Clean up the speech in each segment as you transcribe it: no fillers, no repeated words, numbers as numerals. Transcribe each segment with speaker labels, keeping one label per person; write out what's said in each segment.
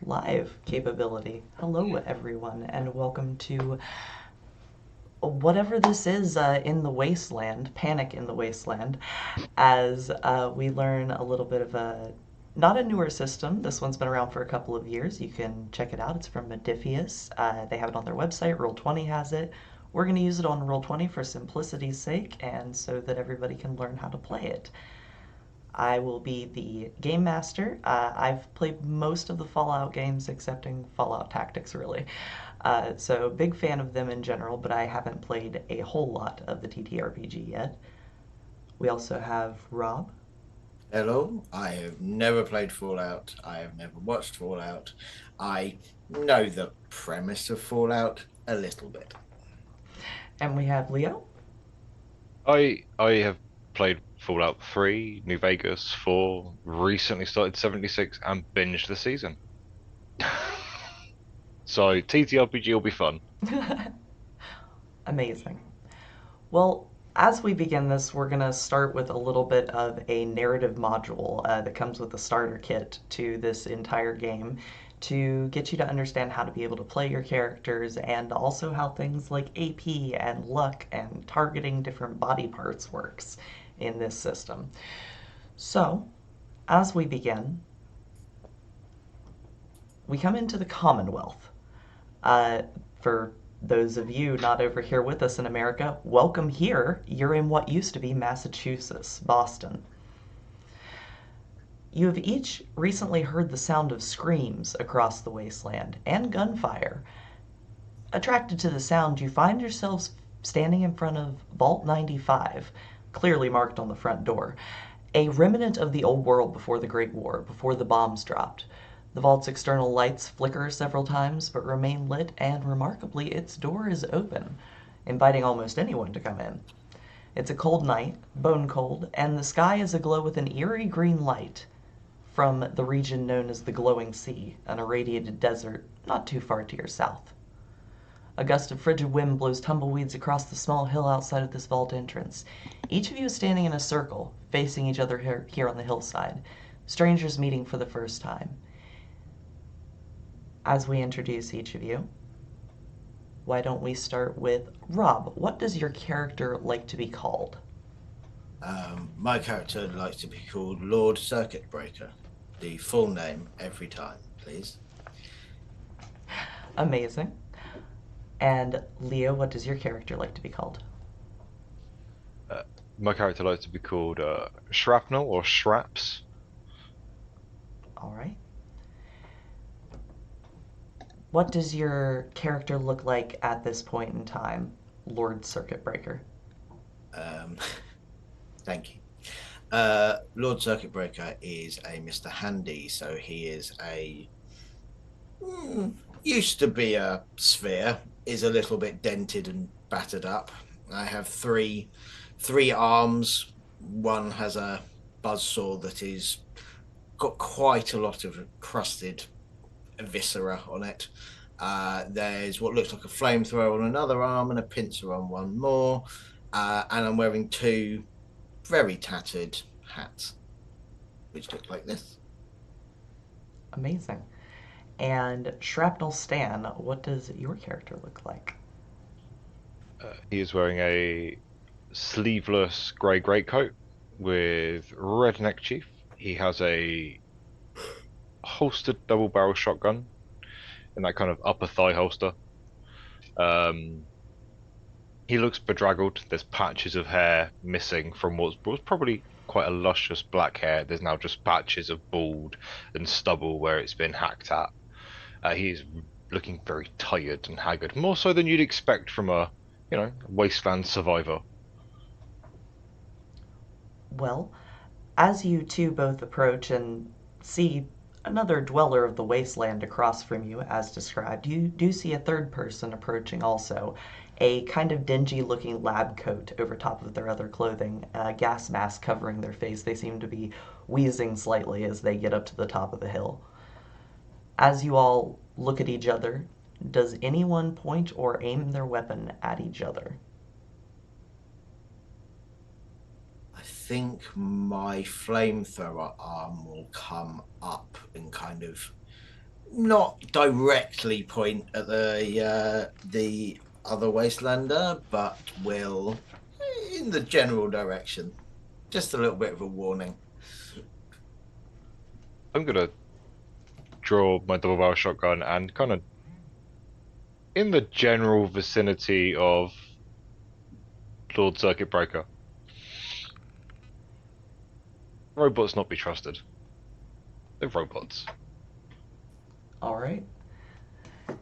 Speaker 1: live capability. Hello, everyone, and welcome to whatever this is in the wasteland, Panic in the Wasteland, as we learn a little bit of a not a newer system. This one's been around for a couple of years. You can check it out. It's from Modiphius. They have it on their website. Roll20 has it. We're going to use it on Roll20 for simplicity's sake and so that everybody can learn how to play it. I will be the game master. I've played most of the Fallout games, excepting Fallout Tactics, really. So, big fan of them in general, but I haven't played a whole lot of the TTRPG yet. We also have Rob.
Speaker 2: Hello, I have never played Fallout. I have never watched Fallout. I know the premise of Fallout a little bit.
Speaker 1: And we have Leo.
Speaker 3: I have played Fallout 3, New Vegas 4, recently started 76 and binged the season. So TTRPG will be fun.
Speaker 1: Amazing. Well, as we begin this, we're going to start with a little bit of a narrative module that comes with the starter kit to this entire game to get you to understand how to be able to play your characters and also how things like AP and luck and targeting different body parts works in this system. So, as we begin, we come into the Commonwealth. Uh, for those of you not over here with us in America, welcome here. You're in what used to be Massachusetts, Boston. You have each recently heard the sound of screams across the wasteland and gunfire. Attracted to the sound, you find yourselves standing in front of Vault 95, clearly marked on the front door, a remnant of the old world before the Great War, before the bombs dropped. The vault's external lights flicker several times, but remain lit, and remarkably, its door is open, inviting almost anyone to come in. It's a cold night, bone cold, and the sky is aglow with an eerie green light from the region known as the Glowing Sea, an irradiated desert not too far to your south. A gust of frigid wind blows tumbleweeds across the small hill outside of this vault entrance. Each of you is standing in a circle, facing each other here on the hillside, strangers meeting for the first time. As we introduce each of you, why don't we start with Rob? What does your character like to be called?
Speaker 2: My character likes to be called Lord Circuit Breaker. The full name every time, please.
Speaker 1: Amazing. And Leo, what does your character like to be called?
Speaker 3: Uh, my character likes to be called Shrapnel or Shraps.
Speaker 1: All right. What does your character look like at this point in time, Lord Circuit Breaker?
Speaker 2: Um, thank you. Lord Circuit Breaker is a Mr. Handy, so he is used to be a sphere, is a little bit dented and battered up. I have three arms. One has a buzzsaw that is got quite a lot of crusted viscera on it. There's what looks like a flamethrower on another arm and a pincer on one more. And I'm wearing two very tattered hats, which look like this.
Speaker 1: Amazing. And Shrapnel Stan, what does your character look like?
Speaker 3: He is wearing a sleeveless grey greatcoat with red neck chief. He has a holstered double barrel shotgun in that kind of upper thigh holster. Um, he looks bedraggled. There's patches of hair missing from what was probably quite a luscious black hair. There's now just patches of bald and stubble where it's been hacked at. He's looking very tired and haggard, more so than you'd expect from a, wasteland survivor.
Speaker 1: Well, as you two both approach and see another dweller of the wasteland across from you, as described, you do see a third person approaching also. A kind of dingy looking lab coat over top of their other clothing, a gas mask covering their face. They seem to be wheezing slightly as they get up to the top of the hill. As you all look at each other, does anyone point or aim their weapon at each other?
Speaker 2: I think my flamethrower arm will come up and kind of not directly point at the other wastelander, but will in the general direction. Just a little bit of a warning.
Speaker 3: I'm gonna draw my double barrel shotgun and kind of in the general vicinity of Lord Circuit Breaker. Robots not be trusted. They're robots.
Speaker 1: All right.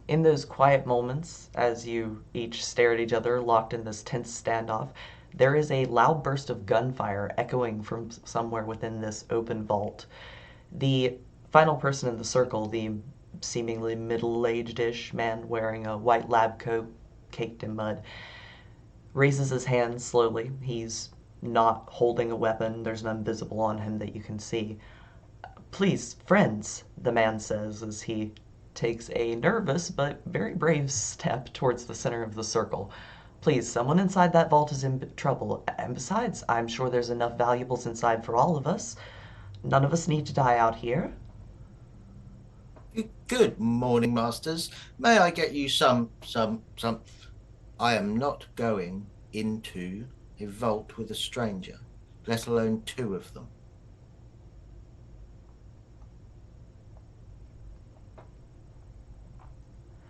Speaker 1: In those quiet moments, as you each stare at each other, locked in this tense standoff, there is a loud burst of gunfire echoing from somewhere within this open vault. The final person in the circle, the seemingly middle-aged-ish man wearing a white lab coat caked in mud, raises his hand slowly. He's not holding a weapon. There's none visible on him that you can see. "Please, friends," the man says as he takes a nervous but very brave step towards the center of the circle. "Please, someone inside that vault is in trouble. And besides, I'm sure there's enough valuables inside for all of us. None of us need to die out here."
Speaker 2: Good morning, masters. May I get you some? I am not going into a vault with a stranger, let alone two of them.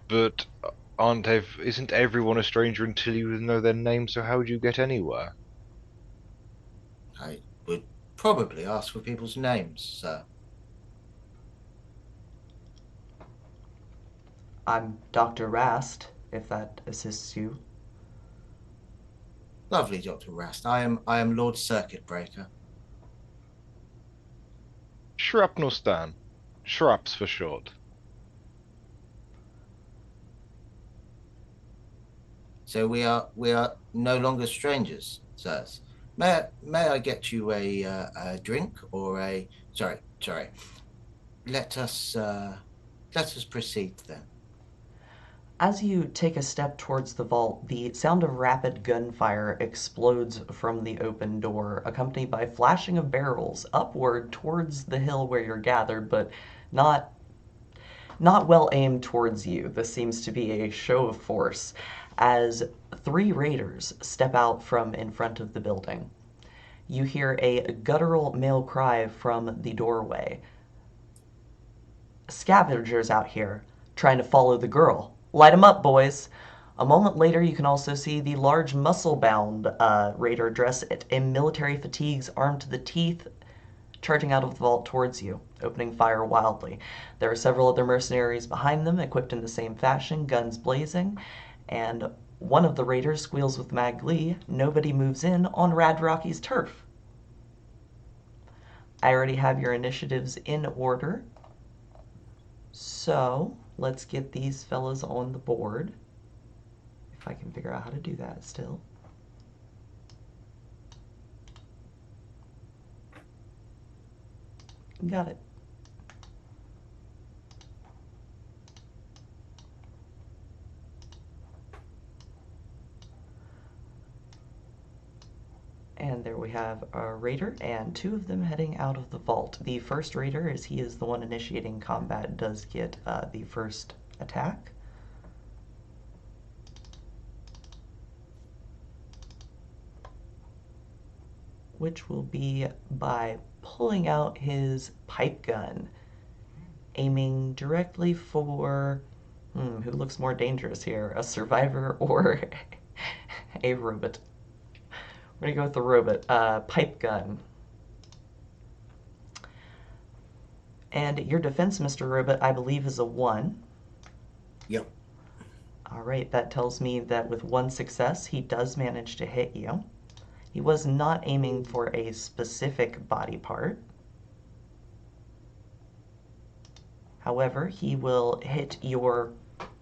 Speaker 3: But isn't everyone a stranger until you know their name, so how would you get anywhere?
Speaker 2: I would probably ask for people's names, sir.
Speaker 1: "I'm Dr. Rast, if that assists you."
Speaker 2: Lovely, Dr. Rast. I am Lord Circuit Breaker.
Speaker 3: Shrapnel Stan. Shraps for short.
Speaker 2: So we are no longer strangers, sirs. May I get you a drink or a sorry. Let us proceed then.
Speaker 1: As you take a step towards the vault, the sound of rapid gunfire explodes from the open door, accompanied by flashing of barrels upward towards the hill where you're gathered, but not well aimed towards you. This seems to be a show of force as three raiders step out from in front of the building. You hear a guttural male cry from the doorway. "Scavengers out here, trying to follow the girl. Light 'em up, boys." A moment later, you can also see the large muscle-bound raider dressed in military fatigues, armed to the teeth, charging out of the vault towards you, opening fire wildly. There are several other mercenaries behind them, equipped in the same fashion, guns blazing, and one of the raiders squeals with mad glee, "Nobody moves in on Rad Rocky's turf." I already have your initiatives in order, so let's get these fellas on the board. If I can figure out how to do that still. Got it. And there we have a raider and two of them heading out of the vault. The first raider, as he is the one initiating combat, does get the first attack. Which will be by pulling out his pipe gun, aiming directly for, who looks more dangerous here, a survivor or a robot? We're gonna go with the robot. Pipe gun. And your defense, Mr. Robot, I believe is a 1.
Speaker 2: Yep.
Speaker 1: All right, that tells me that with one success, he does manage to hit you. He was not aiming for a specific body part. However, he will hit your,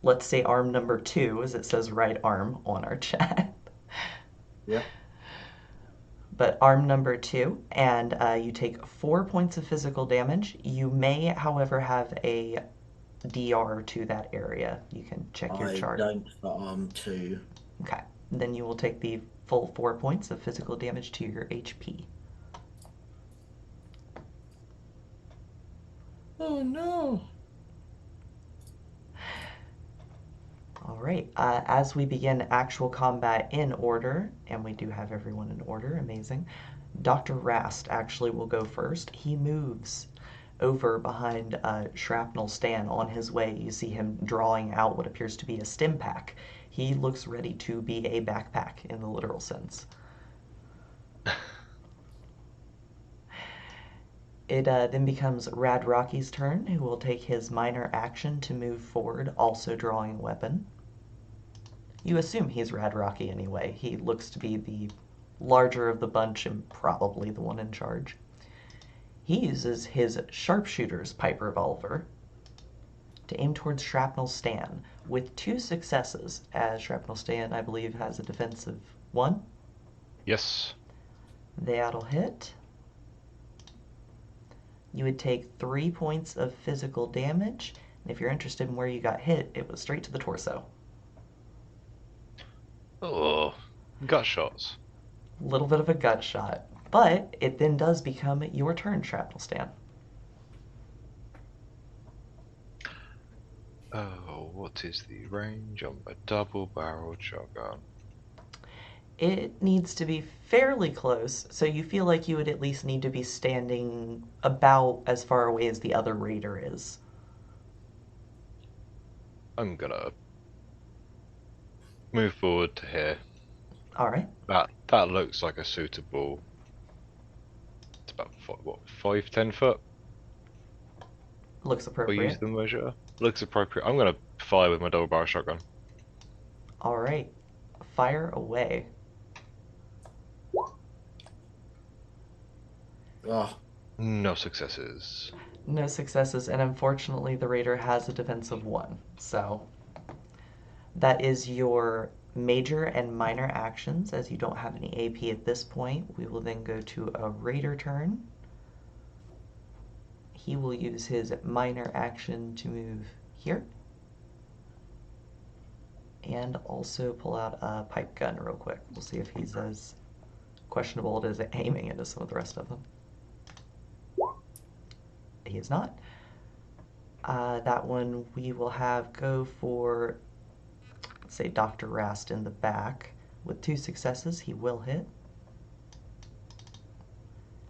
Speaker 1: let's say, arm number 2, as it says right arm on our chat.
Speaker 2: Yep.
Speaker 1: But arm number 2, and you take 4 points of physical damage. You may, however, have a DR to that area. You can check your
Speaker 2: I
Speaker 1: chart.
Speaker 2: don't for arm 2.
Speaker 1: Okay. Then you will take the full 4 points of physical damage to your HP.
Speaker 2: Oh no.
Speaker 1: right. As we begin actual combat in order, and we do have everyone in order, amazing. Dr. Rast actually will go first. He moves over behind Shrapnel Stan on his way. You see him drawing out what appears to be a stim pack. He looks ready to be a backpack in the literal sense. It then becomes Rad Rocky's turn, who will take his minor action to move forward, also drawing a weapon. You assume he's Rad Rocky anyway. He looks to be the larger of the bunch and probably the one in charge. He uses his sharpshooter's pipe revolver to aim towards Shrapnel Stan with 2 successes, as Shrapnel Stan, I believe, has a defensive 1.
Speaker 3: Yes.
Speaker 1: That'll hit. You would take 3 points of physical damage, and if you're interested in where you got hit, it was straight to the torso.
Speaker 3: Oh, gut shots.
Speaker 1: A little bit of a gut shot, but it then does become your turn, Shrapnel Stan.
Speaker 3: Oh, what is the range on a double-barreled shotgun?
Speaker 1: It needs to be fairly close, so you feel like you would at least need to be standing about as far away as the other raider is.
Speaker 3: I'm gonna move forward to here.
Speaker 1: All right.
Speaker 3: That looks like a suitable. It's about 5-10 foot.
Speaker 1: Looks
Speaker 3: We'll use
Speaker 1: appropriate.
Speaker 3: the measure. Looks appropriate. I'm gonna fire with my double barrel shotgun.
Speaker 1: All right. Fire away.
Speaker 2: Oh,
Speaker 3: No successes.
Speaker 1: No successes, and unfortunately the raider has a defensive 1. So that is your major and minor actions, as you don't have any AP at this point. We will then go to a raider turn. He will use his minor action to move here. And also pull out a pipe gun real quick. We'll see if he's as questionable as aiming it as some of the rest of them. He is not. That one we will have go for, let's say, Dr. Rast in the back. With 2 successes, he will hit.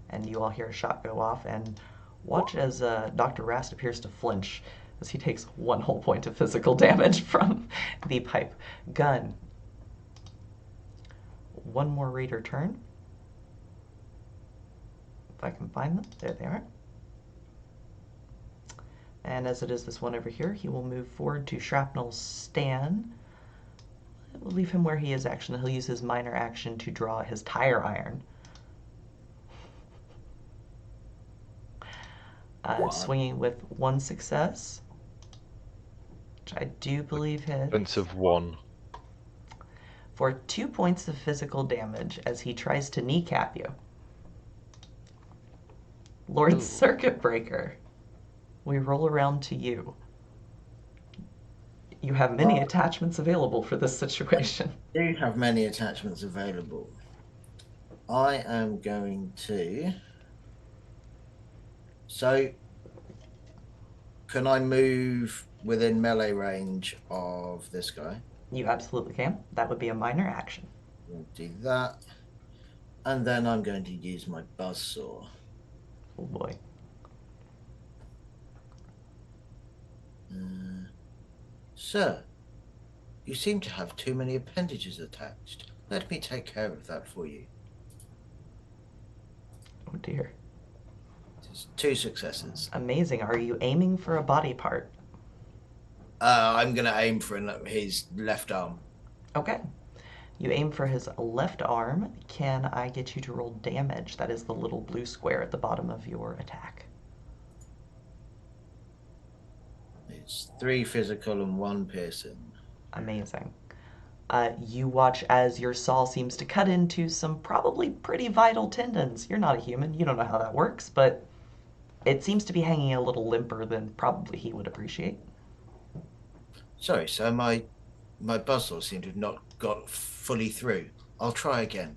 Speaker 1: And you all hear a shot go off, and watch as Dr. Rast appears to flinch as he takes 1 whole point of physical damage from the pipe gun. 1 more raider turn. If I can find them. There they are. And as it is this one over here, he will move forward to Shrapnel Stan. We'll leave him where he is, actually. He'll use his minor action to draw his tire iron. Swinging with 1 success, which I do believe hits.
Speaker 3: Defensive 1.
Speaker 1: For 2 points of physical damage as he tries to kneecap you. Lord
Speaker 3: Ooh.
Speaker 1: Circuit Breaker, we roll around to you. You have many attachments available for this situation.
Speaker 2: I do have many attachments available. I am going to. So, can I move within melee range of this guy?
Speaker 1: You absolutely can. That would be a minor action.
Speaker 2: We'll do that. And then I'm going to use my buzzsaw.
Speaker 1: Oh boy.
Speaker 2: Sir, you seem to have too many appendages attached. Let me take care of that for you.
Speaker 1: Oh dear.
Speaker 2: Just 2 successes.
Speaker 1: Amazing. Are you aiming for a body part?
Speaker 2: I'm going to aim for his left arm.
Speaker 1: Okay. You aim for his left arm. Can I get you to roll damage? That is the little blue square at the bottom of your attack.
Speaker 2: It's 3 physical and 1 piercing.
Speaker 1: Amazing. You watch as your saw seems to cut into some probably pretty vital tendons. You're not a human. You don't know how that works, but it seems to be hanging a little limper than probably he would appreciate.
Speaker 2: Sorry, sir, my buzzsaw seemed to have not got fully through. I'll try again.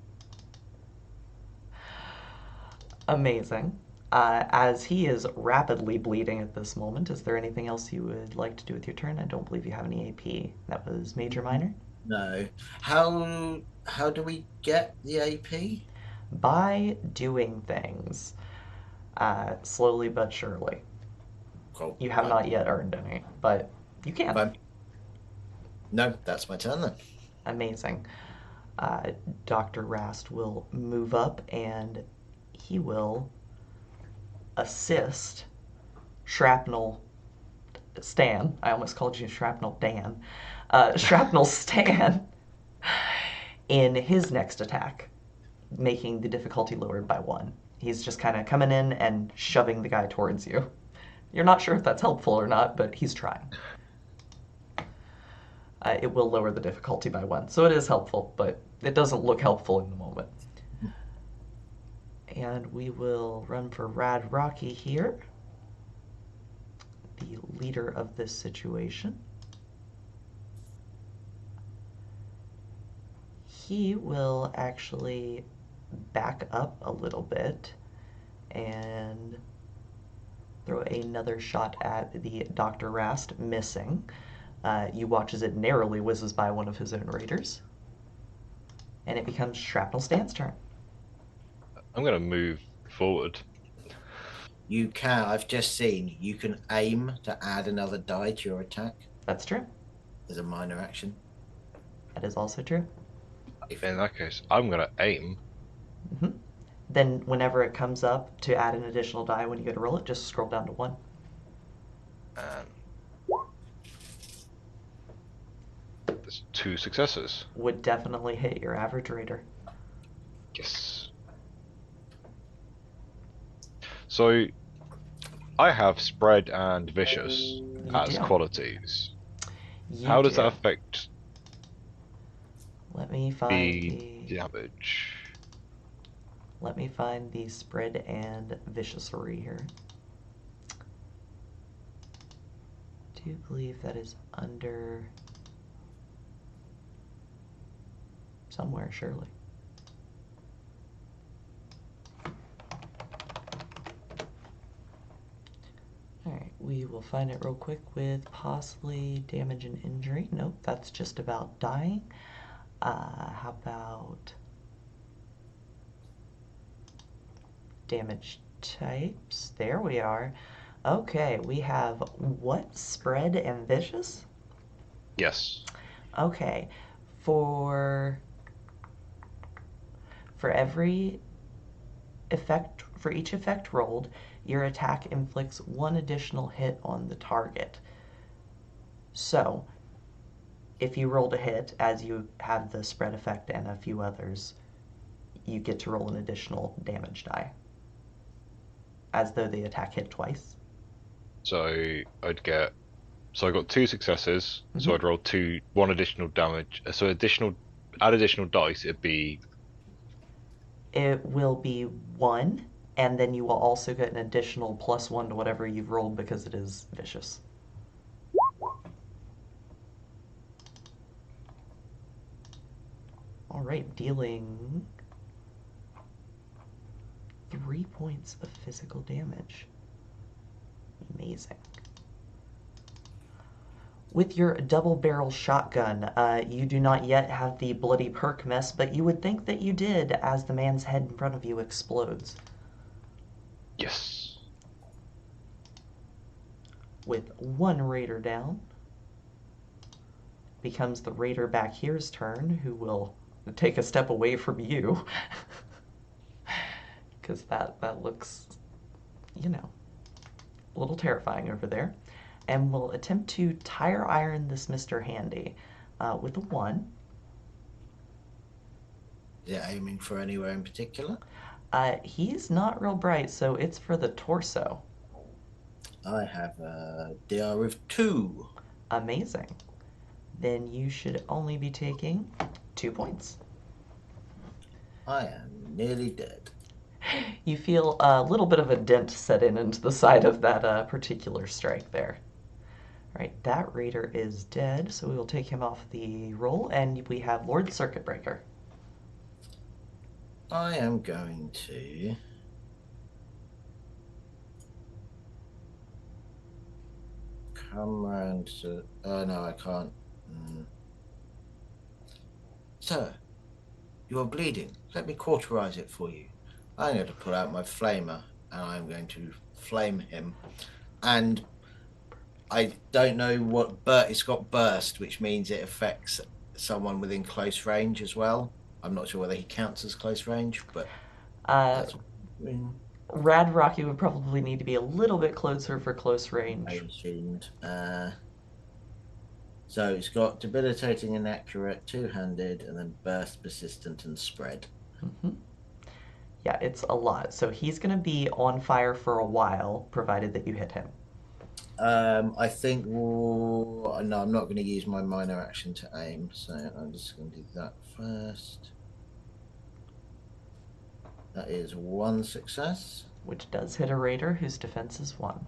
Speaker 1: Amazing. As he is rapidly bleeding at this moment, is there anything else you would like to do with your turn? I don't believe you have any AP. That was major, minor?
Speaker 2: No. How do we get the AP?
Speaker 1: By doing things, slowly but surely.
Speaker 2: Cool.
Speaker 1: You have
Speaker 2: Fine.
Speaker 1: not yet earned any, but you can.
Speaker 2: Fine. No, that's my turn then.
Speaker 1: Amazing. Dr. Rast will move up and he will assist Shrapnel Stan. I almost called you Shrapnel Dan. Shrapnel Stan in his next attack, making the difficulty lowered by 1. He's just kind of coming in and shoving the guy towards you. You're not sure if that's helpful or not, but he's trying. It will lower the difficulty by 1, so it is helpful, but it doesn't look helpful in the moment. And we will run for Rad Rocky here, the leader of this situation. He will actually back up a little bit and throw another shot at the Dr. Rast, missing. You watch as it narrowly whizzes by one of his own raiders. And it becomes Shrapnel Stan's turn.
Speaker 3: I'm going to move forward.
Speaker 2: You can. I've just seen. You can aim to add another die to your attack
Speaker 1: That's true.
Speaker 2: as a minor action.
Speaker 1: That is also true.
Speaker 3: In that case, I'm going to aim.
Speaker 1: Mm-hmm. Then whenever it comes up to add an additional die when you go to roll it, just scroll down to 1.
Speaker 3: And there's 2 successes.
Speaker 1: Would definitely hit your average raider.
Speaker 3: Yes. So, I have spread and vicious
Speaker 1: You
Speaker 3: as
Speaker 1: do.
Speaker 3: qualities.
Speaker 1: You
Speaker 3: How does
Speaker 1: do.
Speaker 3: that affect
Speaker 1: Let me find
Speaker 3: the
Speaker 1: the
Speaker 3: damage?
Speaker 1: Let me find the spread and viciousry here. I do believe that is under somewhere, surely. Alright, we will find it real quick with possibly damage and injury. Nope, that's just about dying. How about damage types? There we are. Okay, we have what? Spread and vicious?
Speaker 3: Yes.
Speaker 1: Okay, for every effect, for each effect rolled, your attack inflicts 1 additional hit on the target. So, if you rolled a hit, as you have the spread effect and a few others, you get to roll an additional damage die, as though the attack hit twice.
Speaker 3: So I got 2 successes. So I'd roll 1 additional damage. So add additional dice. It'd be.
Speaker 1: It will be 1, and then you will also get an additional +1 to whatever you've rolled because it is vicious. Alright, dealing 3 points of physical damage. Amazing. With your double barrel shotgun, you do not yet have the bloody perk mess, but you would think that you did as the man's head in front of you explodes.
Speaker 3: Yes.
Speaker 1: With 1 raider down, becomes the raider back here's turn, who will take a step away from you. Because that looks, you know, a little terrifying over there. And will attempt to tire iron this Mr. Handy with a 1.
Speaker 2: Is it aiming for anywhere in particular?
Speaker 1: He's not real bright, so it's for the torso.
Speaker 2: I have a DR of 2.
Speaker 1: Amazing. Then you should only be taking 2 points.
Speaker 2: I am nearly dead.
Speaker 1: You feel a little bit of a dent set into the side of that particular strike there. All right, that raider is dead, so we will take him off the roll, and we have Lord Circuit Breaker.
Speaker 2: I am going to come round to. Oh no, I can't. Sir, you are bleeding. Let me cauterize it for you. I'm going to pull out my flamer and I'm going to flame him. And I don't know what it's got burst, which means it affects someone within close range as well. I'm not sure whether he counts as close range, but
Speaker 1: Uh,
Speaker 2: that's what
Speaker 1: Rad Rocky would probably need to be a little bit closer for close
Speaker 2: I
Speaker 1: range.
Speaker 2: assumed. So it's got debilitating, inaccurate, two-handed, and then burst, persistent, and spread.
Speaker 1: Hmm. Yeah, it's a lot. So he's going to be on fire for a while, provided that you hit him.
Speaker 2: I think no, I'm not going to use my minor action to aim, so I'm just going to do that first. That is one success.
Speaker 1: Which does hit a raider whose defense is 1.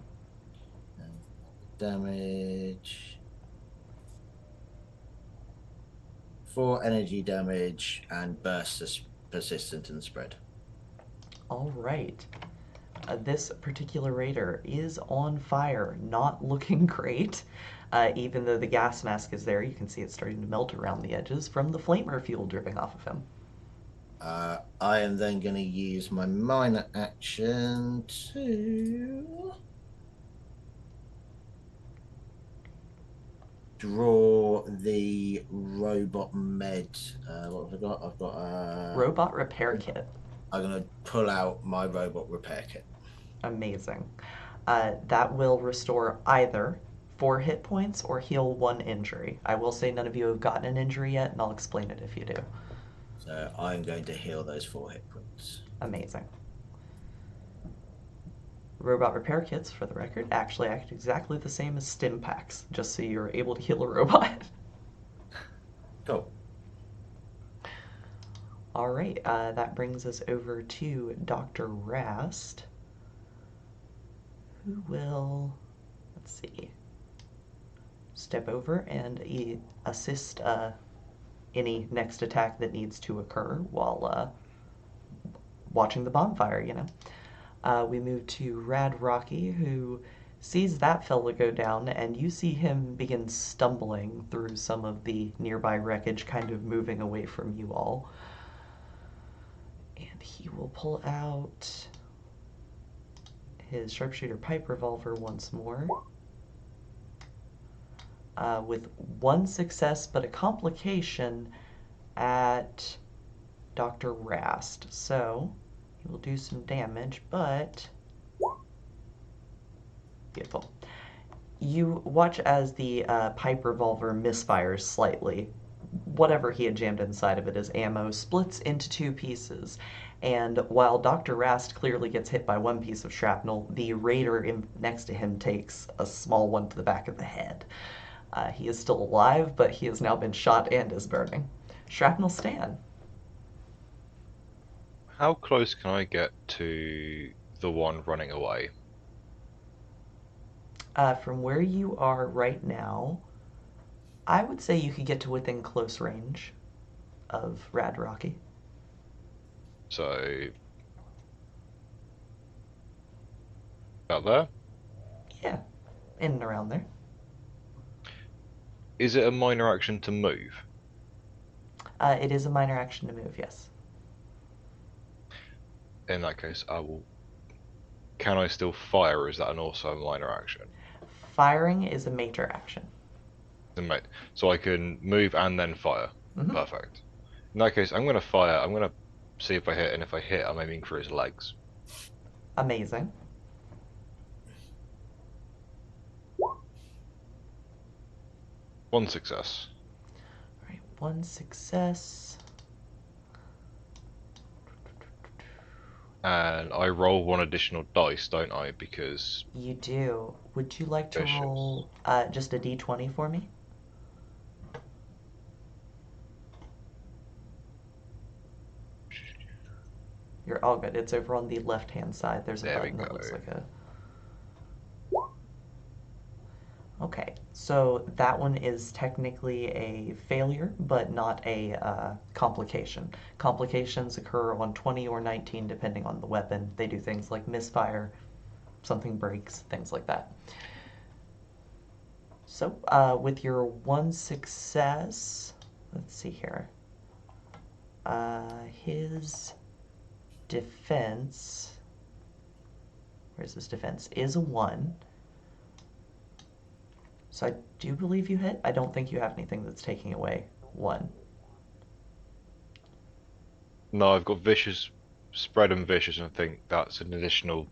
Speaker 2: And damage. 4 energy damage and burst, persistent, and spread.
Speaker 1: All right. This particular raider is on fire, not looking great. Even though the gas mask is there, you can see it's starting to melt around the edges from the flamer fuel dripping off of him.
Speaker 2: I am then going to use my minor action to draw the robot med. What have I got? I've got a
Speaker 1: Robot repair kit.
Speaker 2: I'm going to pull out my robot repair kit.
Speaker 1: Amazing. That will restore either 4 hit points or heal 1 injury. I will say none of you have gotten an injury yet, and I'll explain it if you do.
Speaker 2: So I'm going to heal those 4 hit points.
Speaker 1: Amazing. Robot repair kits, for the record, actually act exactly the same as stim packs, just so you're able to heal a robot.
Speaker 2: Cool.
Speaker 1: All right, that brings us over to Dr. Rast, who will, let's see, step over and assist any next attack that needs to occur while watching the bonfire, you know. We move to Rad Rocky, who sees that fella go down, and you see him begin stumbling through some of the nearby wreckage, kind of moving away from you all. And he will pull out his sharpshooter pipe revolver once more. With 1 success, but a complication at Dr. Rast. So he will do some damage, but beautiful. You watch as the pipe revolver misfires slightly. Whatever he had jammed inside of it as ammo splits into 2 pieces. And while Dr. Rast clearly gets hit by 1 piece of shrapnel, the raider next to him takes a small one to the back of the head. He is still alive, but he has now been shot and is burning. Shrapnel Stan.
Speaker 3: How close can I get to the one running away?
Speaker 1: From where you are right now, I would say you could get to within close range of Rad Rocky.
Speaker 3: So, out there?
Speaker 1: Yeah, in and around there.
Speaker 3: Is it a minor action to move?
Speaker 1: It is a minor action to move, yes.
Speaker 3: In that case, I will. Can I still fire, or is that also a minor action?
Speaker 1: Firing is a major action.
Speaker 3: So I can move and then fire.
Speaker 1: Mhm.
Speaker 3: Perfect. In that case, I'm going to fire. I'm going to see if I hit, and if I hit, I'm aiming for his legs.
Speaker 1: Amazing.
Speaker 3: One success.
Speaker 1: All right, 1 success.
Speaker 3: And I roll 1 additional dice, don't I? Because
Speaker 1: You do. Would you like to
Speaker 3: vicious.
Speaker 1: roll just a d20 for me? You're all good. It's over on the left-hand side. There's a
Speaker 3: There we
Speaker 1: button that
Speaker 3: go.
Speaker 1: looks like a... Okay, so that one is technically a failure, but not a complication. Complications occur on 20 or 19, depending on the weapon. They do things like misfire, something breaks, things like that. So, with your one success, let's see here. His defense, where's his defense? Is a 1. So I do believe you hit. I don't think you have anything that's taking away 1.
Speaker 3: No, I've got vicious, spread and vicious, and I think that's an additional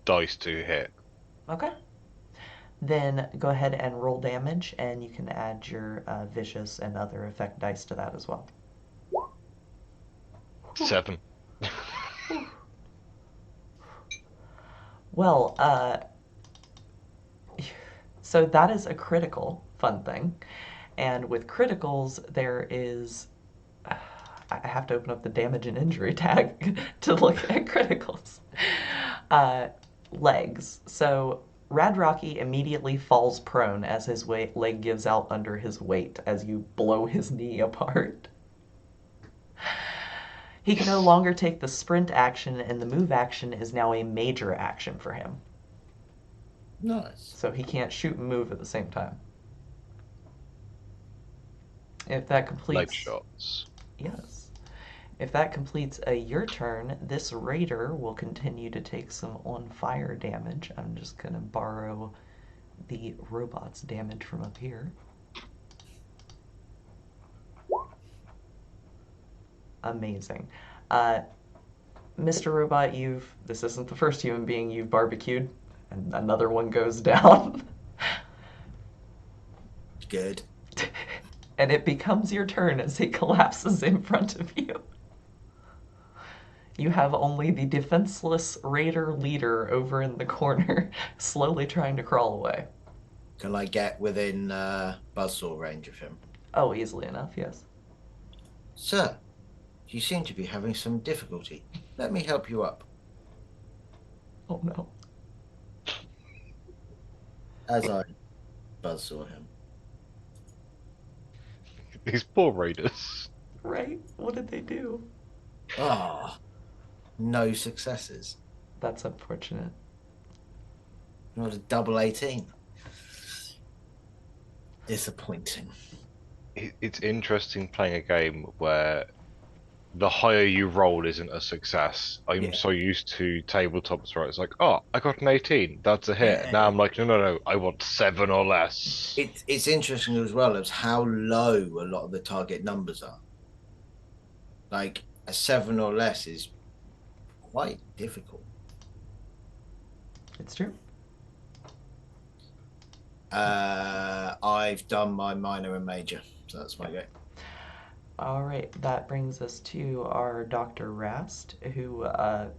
Speaker 3: dice to hit.
Speaker 1: Okay. Then go ahead and roll damage, and you can add your vicious and other effect dice to that as well.
Speaker 3: 7.
Speaker 1: Well, so that is a critical, fun thing. And with criticals, there is. I have to open up the damage and injury tag to look at criticals. Legs. So Rad Rocky immediately falls prone as his leg gives out under his weight as you blow his knee apart. He can no longer take the sprint action, and the move action is now a major action for him.
Speaker 2: Nice.
Speaker 1: So he can't shoot and move at the same time. If that completes...
Speaker 3: Leg shots.
Speaker 1: Yes. If that completes your turn, this raider will continue to take some on fire damage. I'm just going to borrow the robot's damage from up here. Amazing. Mr. Robot, this isn't the first human being you've barbecued, and another one goes down.
Speaker 2: Good.
Speaker 1: And it becomes your turn as he collapses in front of you. You have only the defenseless raider leader over in the corner, slowly trying to crawl away.
Speaker 2: Can I get within buzzsaw range of him?
Speaker 1: Oh, easily enough, yes.
Speaker 2: Sir, you seem to be having some difficulty. Let me help you up.
Speaker 1: Oh no.
Speaker 2: As I buzzsaw him.
Speaker 3: These poor raiders.
Speaker 1: Right? What did they do?
Speaker 2: Ah, no successes.
Speaker 1: That's unfortunate.
Speaker 2: Not a double 18. Disappointing.
Speaker 3: It's interesting playing a game where the higher you roll isn't a success. I'm so used to tabletops where it's like, oh, I got an 18, that's a hit.
Speaker 2: Yeah.
Speaker 3: Now I'm like, no, I want 7 or less.
Speaker 2: It's interesting as well as how low a lot of the target numbers are. Like a 7 or less is quite difficult.
Speaker 1: It's true.
Speaker 2: I've done my minor and major, so that's my go.
Speaker 1: All right, that brings us to our Dr. Rast, who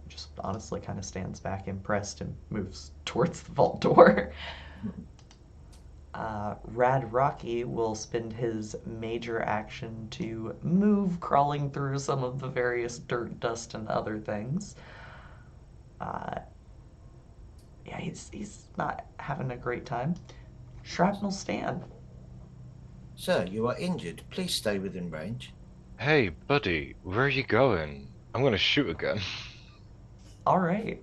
Speaker 1: just honestly kind of stands back impressed and moves towards the vault door. Rad Rocky will spend his major action to move, crawling through some of the various dirt, dust, and other things. Yeah, he's not having a great time. Shrapnel Stan.
Speaker 2: Sir, you are injured. Please stay within range.
Speaker 3: Hey, buddy, where are you going? I'm gonna shoot again.
Speaker 1: All right.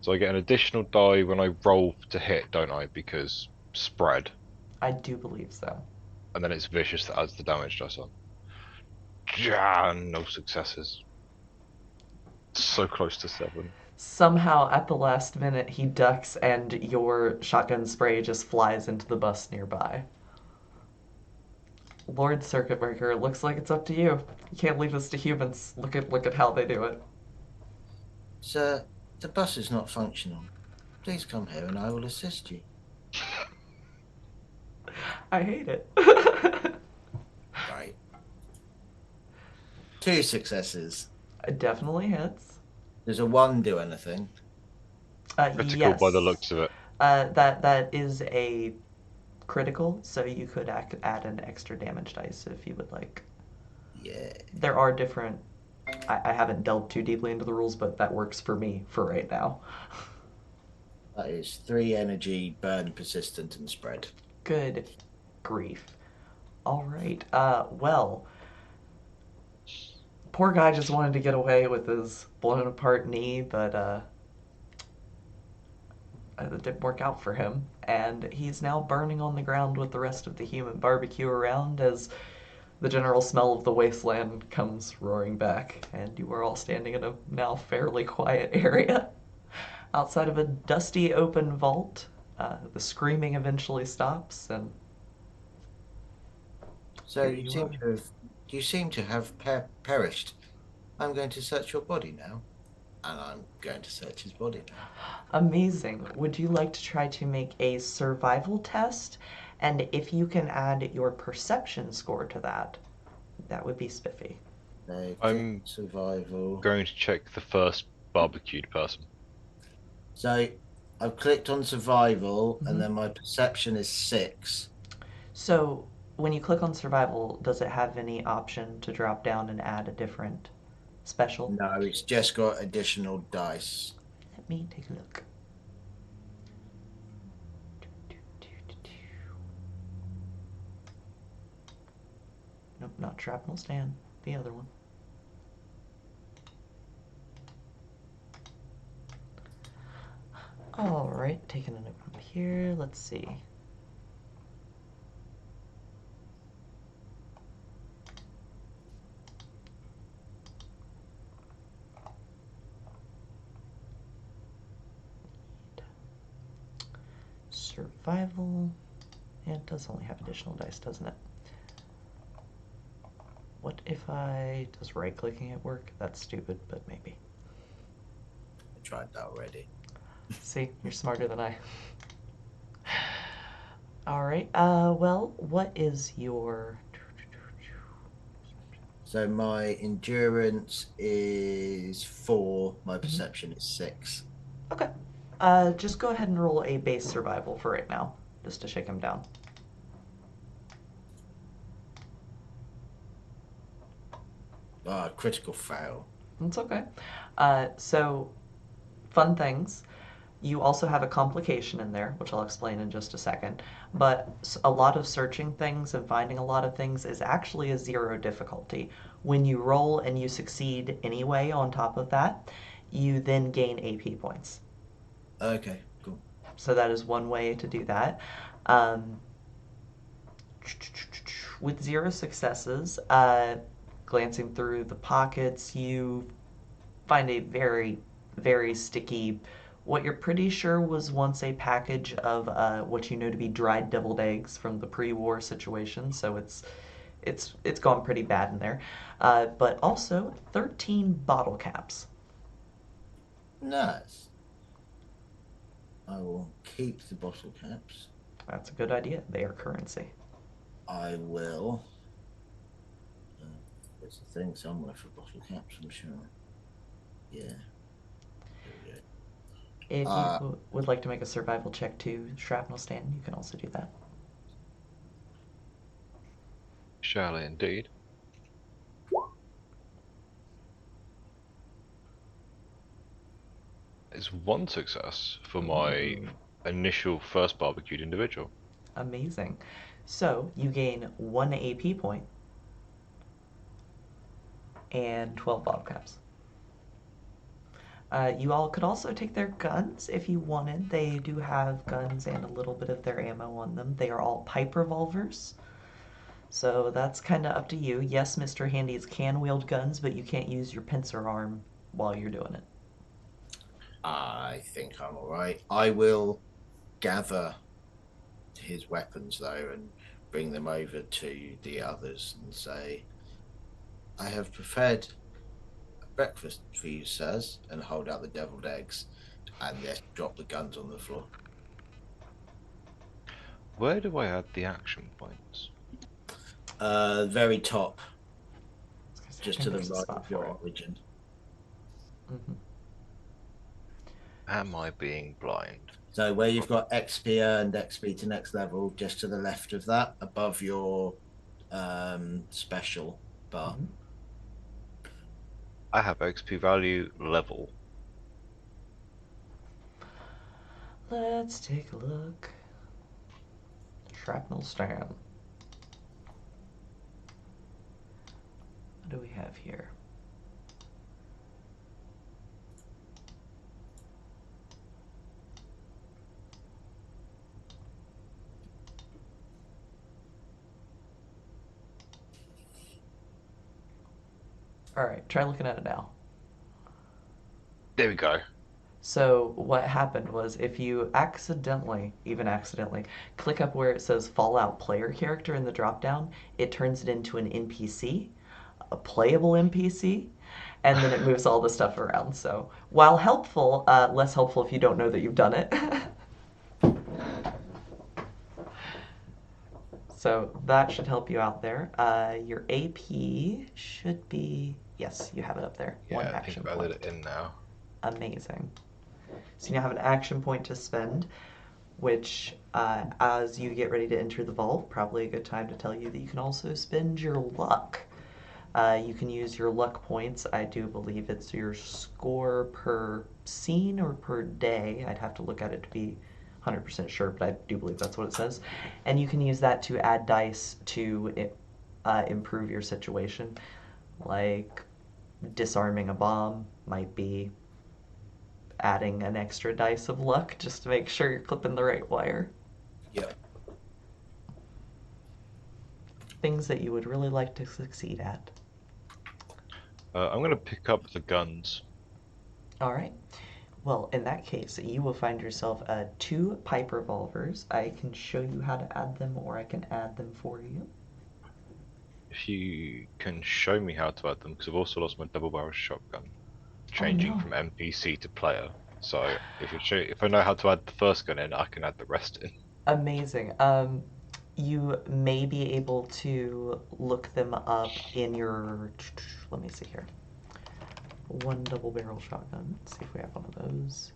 Speaker 3: So I get an additional die when I roll to hit, don't I? Because spread.
Speaker 1: I do believe so.
Speaker 3: And then it's vicious that adds the damage dice on. Yeah, no successes. So close to 7.
Speaker 1: Somehow, at the last minute, he ducks and your shotgun spray just flies into the bus nearby. Lord Circuit Breaker, it looks like it's up to you. You can't leave this to humans. Look at how they do it.
Speaker 2: Sir, the bus is not functional. Please come here and I will assist you.
Speaker 1: I hate it.
Speaker 2: Right. 2 successes.
Speaker 1: It definitely hits.
Speaker 2: Does a 1 do anything?
Speaker 3: Critical
Speaker 1: Yes.
Speaker 3: by the looks of it.
Speaker 1: That is a critical, so you could add an extra damage dice if you would like.
Speaker 2: Yeah.
Speaker 1: There are different... I haven't delved too deeply into the rules, but that works for me for right now.
Speaker 2: That is 3 energy, burn, persistent, and spread.
Speaker 1: Good grief. All right. Well, poor guy just wanted to get away with his blown apart knee, but it didn't work out for him, and he's now burning on the ground with the rest of the human barbecue around as the general smell of the wasteland comes roaring back, and you are all standing in a now fairly quiet area outside of a dusty open vault. The screaming eventually stops, and
Speaker 2: So
Speaker 1: here you are.
Speaker 2: you seem to have perished. I'm going to search your body now, and I'm going to search his body now.
Speaker 1: Amazing. Would you like to try to make a survival test? And if you can add your perception score to that, that would be spiffy.
Speaker 2: Okay,
Speaker 3: I'm
Speaker 2: survival.
Speaker 3: going to check the first barbecued person.
Speaker 2: So I've clicked on survival, and
Speaker 1: Mhm.
Speaker 2: then my perception is 6.
Speaker 1: So when you click on survival, does it have any option to drop down and add a different special?
Speaker 2: No, it's just got additional dice.
Speaker 1: Let me take a look. Nope, not shrapnel stand. The other one. Alright, taking a note from here. Let's see. Survival. Yeah, it does only have additional dice, doesn't it? What if I... Does right-clicking it work? That's stupid, but maybe.
Speaker 2: I tried that already.
Speaker 1: See, you're smarter than I. Alright, well, what is your...
Speaker 2: So my endurance is 4. My perception is 6.
Speaker 1: Okay. Just go ahead and roll a base survival for right now, just to shake him down.
Speaker 2: Critical fail.
Speaker 1: It's okay. So, fun things. You also have a complication in there, which I'll explain in just a second. But a lot of searching things and finding a lot of things is actually a 0 difficulty. When you roll and you succeed anyway on top of that, you then gain AP points.
Speaker 2: Okay, cool.
Speaker 1: So that is one way to do that. Um, with 0 successes, glancing through the pockets, you find a very, very sticky, what you're pretty sure was once a package of what you know to be dried deviled eggs from the pre-war situation. So it's gone pretty bad in there. But also 13 bottle caps.
Speaker 2: Nice. I will keep the bottle caps.
Speaker 1: That's a good idea. They are currency.
Speaker 2: I will. There's a thing somewhere for bottle caps, I'm sure. Yeah. There we go.
Speaker 1: If you would like to make a survival check to shrapnel stand, you can also do that.
Speaker 3: Shall I indeed? It's 1 success for my initial first barbecued individual.
Speaker 1: Amazing. So you gain 1 AP point and 12 bottle caps. You all could also take their guns if you wanted. They do have guns and a little bit of their ammo on them. They are all pipe revolvers. So that's kind of up to you. Yes, Mr. Handies can wield guns, but you can't use your pincer arm while you're doing it.
Speaker 2: I think I'm all right. I will gather his weapons, though, and bring them over to the others and say, I have prepared breakfast for you, sirs, and hold out the deviled eggs and then drop the guns on the floor.
Speaker 3: Where do I add the action points?
Speaker 2: Very top,
Speaker 1: I
Speaker 2: just
Speaker 1: think
Speaker 2: to the
Speaker 1: there's a
Speaker 2: right
Speaker 1: spot
Speaker 2: of your
Speaker 1: for it.
Speaker 2: origin.
Speaker 3: Am I being blind?
Speaker 2: So where you've got XP earned, XP to next level, just to the left of that, above your special bar.
Speaker 3: I have XP value level.
Speaker 1: Let's take a look. Shrapnel stand. What do we have here? All right, try looking at it now.
Speaker 3: There we go.
Speaker 1: So what happened was if you even accidentally, click up where it says Fallout player character in the dropdown, it turns it into an NPC, a playable NPC, and then it moves all the stuff around. So while helpful, less helpful if you don't know that you've done it. So that should help you out there. Your AP should be, yes, you have it up there. One
Speaker 3: Yeah, I think
Speaker 1: action
Speaker 3: I've
Speaker 1: point.
Speaker 3: added it in now.
Speaker 1: Amazing. So you now have an action point to spend, which, as you get ready to enter the vault, probably a good time to tell you that you can also spend your luck. You can use your luck points. I do believe it's your score per scene or per day. I'd have to look at it to be 100% sure, but I do believe that's what it says. And you can use that to add dice to improve your situation. Like disarming a bomb might be adding an extra dice of luck just to make sure you're clipping the right wire.
Speaker 2: Yep.
Speaker 1: Things that you would really like to succeed at.
Speaker 3: I'm going to pick up the guns.
Speaker 1: All right. Well, in that case, you will find yourself two pipe revolvers. I can show you how to add them, or I can add them for you.
Speaker 3: If you can show me how to add them, because I've also lost my double barrel shotgun,
Speaker 1: Oh
Speaker 3: changing
Speaker 1: no.
Speaker 3: from NPC to player. So if I know how to add the first gun in, I can add the rest in.
Speaker 1: Amazing. You may be able to look them up in your. Let me see here. One double barrel shotgun. Let's see if we have one of those.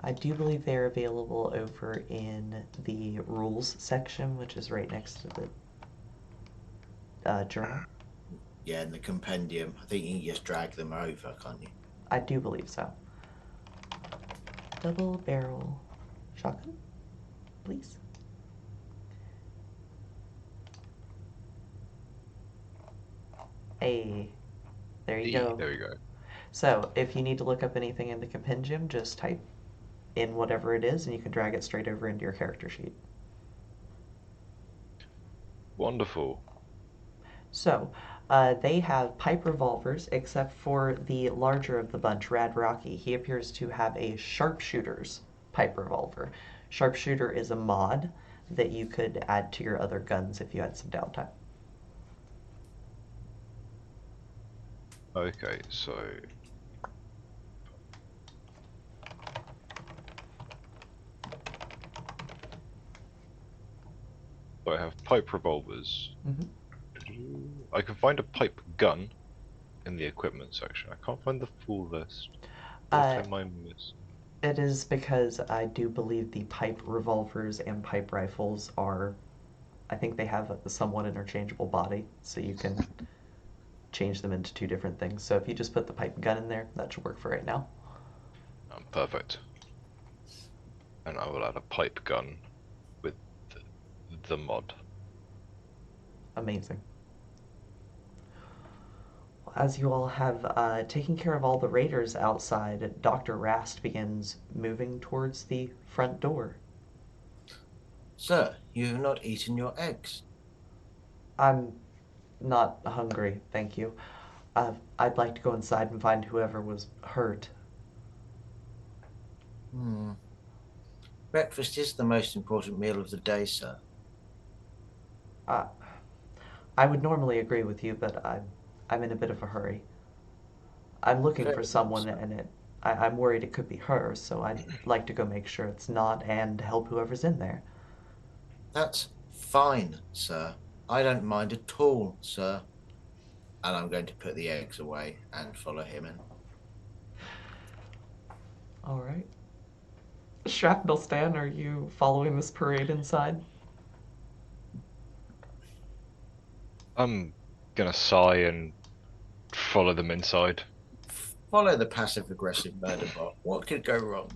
Speaker 1: I do believe they're available over in the rules section, which is right next to the journal.
Speaker 2: Yeah, in the compendium. I think you can just drag them over, can't you?
Speaker 1: I do believe so. Double barrel shotgun, please. Hey, there you go.
Speaker 3: There we go.
Speaker 1: So if you need to look up anything in the compendium, just type in whatever it is and you can drag it straight over into your character sheet.
Speaker 3: Wonderful.
Speaker 1: So, they have pipe revolvers, except for the larger of the bunch, Rad Rocky. He appears to have a sharpshooter's pipe revolver. Sharpshooter is a mod that you could add to your other guns if you had some downtime.
Speaker 3: Okay, so I have pipe revolvers.
Speaker 1: Mm-hmm.
Speaker 3: I can find a pipe gun in the equipment section. I can't find the full list. What
Speaker 1: Uh,
Speaker 3: am I missing?
Speaker 1: it is because I do believe the pipe revolvers and pipe rifles are, I think they have a somewhat interchangeable body, so you can change them into two different things. So if you just put the pipe gun in there, that should work for right now.
Speaker 3: Perfect. And I will add a pipe gun with the mod.
Speaker 1: Amazing. As you all have taken care of all the raiders outside, Dr. Rast begins moving towards the front door.
Speaker 2: Sir, you have not eaten your eggs.
Speaker 1: I'm not hungry, thank you. I'd like to go inside and find whoever was hurt.
Speaker 2: Breakfast is the most important meal of the day, sir.
Speaker 1: Uh, I would normally agree with you, but I'm in a bit of a hurry. I'm looking
Speaker 2: Very
Speaker 1: for
Speaker 2: well,
Speaker 1: someone,
Speaker 2: sir.
Speaker 1: and I'm worried it could be her, so I'd like to go make sure it's not and help whoever's in there.
Speaker 2: That's fine, sir. I don't mind at all, sir. And I'm going to put the eggs away and follow him in.
Speaker 1: All right. Shrapnel Stan, are you following this parade inside?
Speaker 3: I'm gonna sigh and follow them inside.
Speaker 2: Follow the passive-aggressive murder bot. What could go wrong?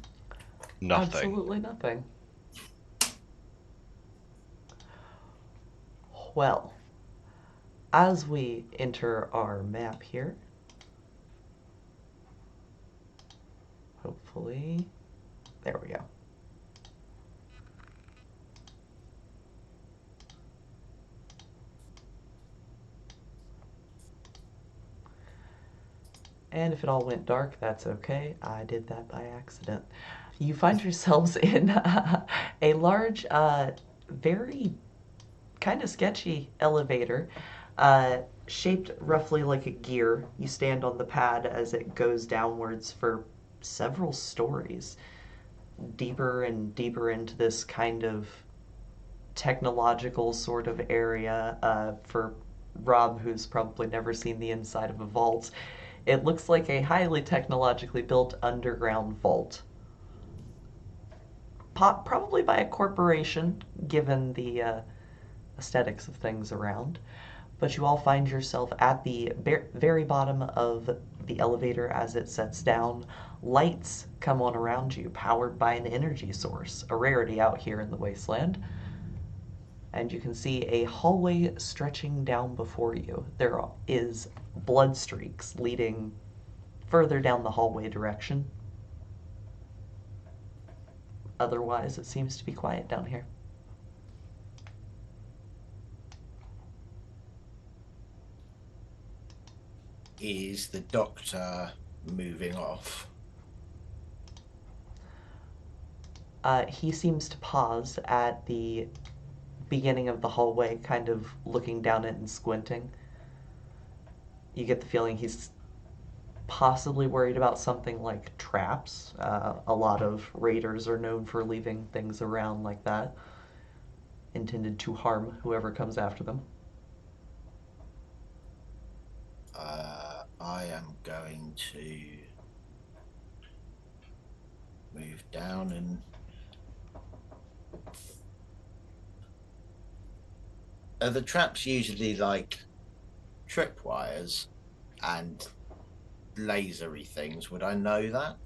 Speaker 3: Nothing.
Speaker 1: Absolutely nothing. Well, as we enter our map here, hopefully, there we go. And if it all went dark, that's okay. I did that by accident. You find yourselves in a large, very kind of sketchy elevator, shaped roughly like a gear. You stand on the pad as it goes downwards for several stories, deeper and deeper into this kind of technological sort of area. For Rob, who's probably never seen the inside of a vault, it looks like a highly technologically built underground vault. Probably by a corporation, given the aesthetics of things around. But you all find yourself at the very bottom of the elevator as it sets down. Lights come on around you, powered by an energy source, a rarity out here in the wasteland. And you can see a hallway stretching down before you. There is blood streaks leading further down the hallway direction. Otherwise, it seems to be quiet down here.
Speaker 2: Is the doctor moving off?
Speaker 1: He seems to pause at the beginning of the hallway, kind of looking down it and squinting. You get the feeling he's possibly worried about something like traps. A lot of raiders are known for leaving things around like that, intended to harm whoever comes after them.
Speaker 2: I am going to move down and are the traps usually like tripwires and lasery things? Would I know that?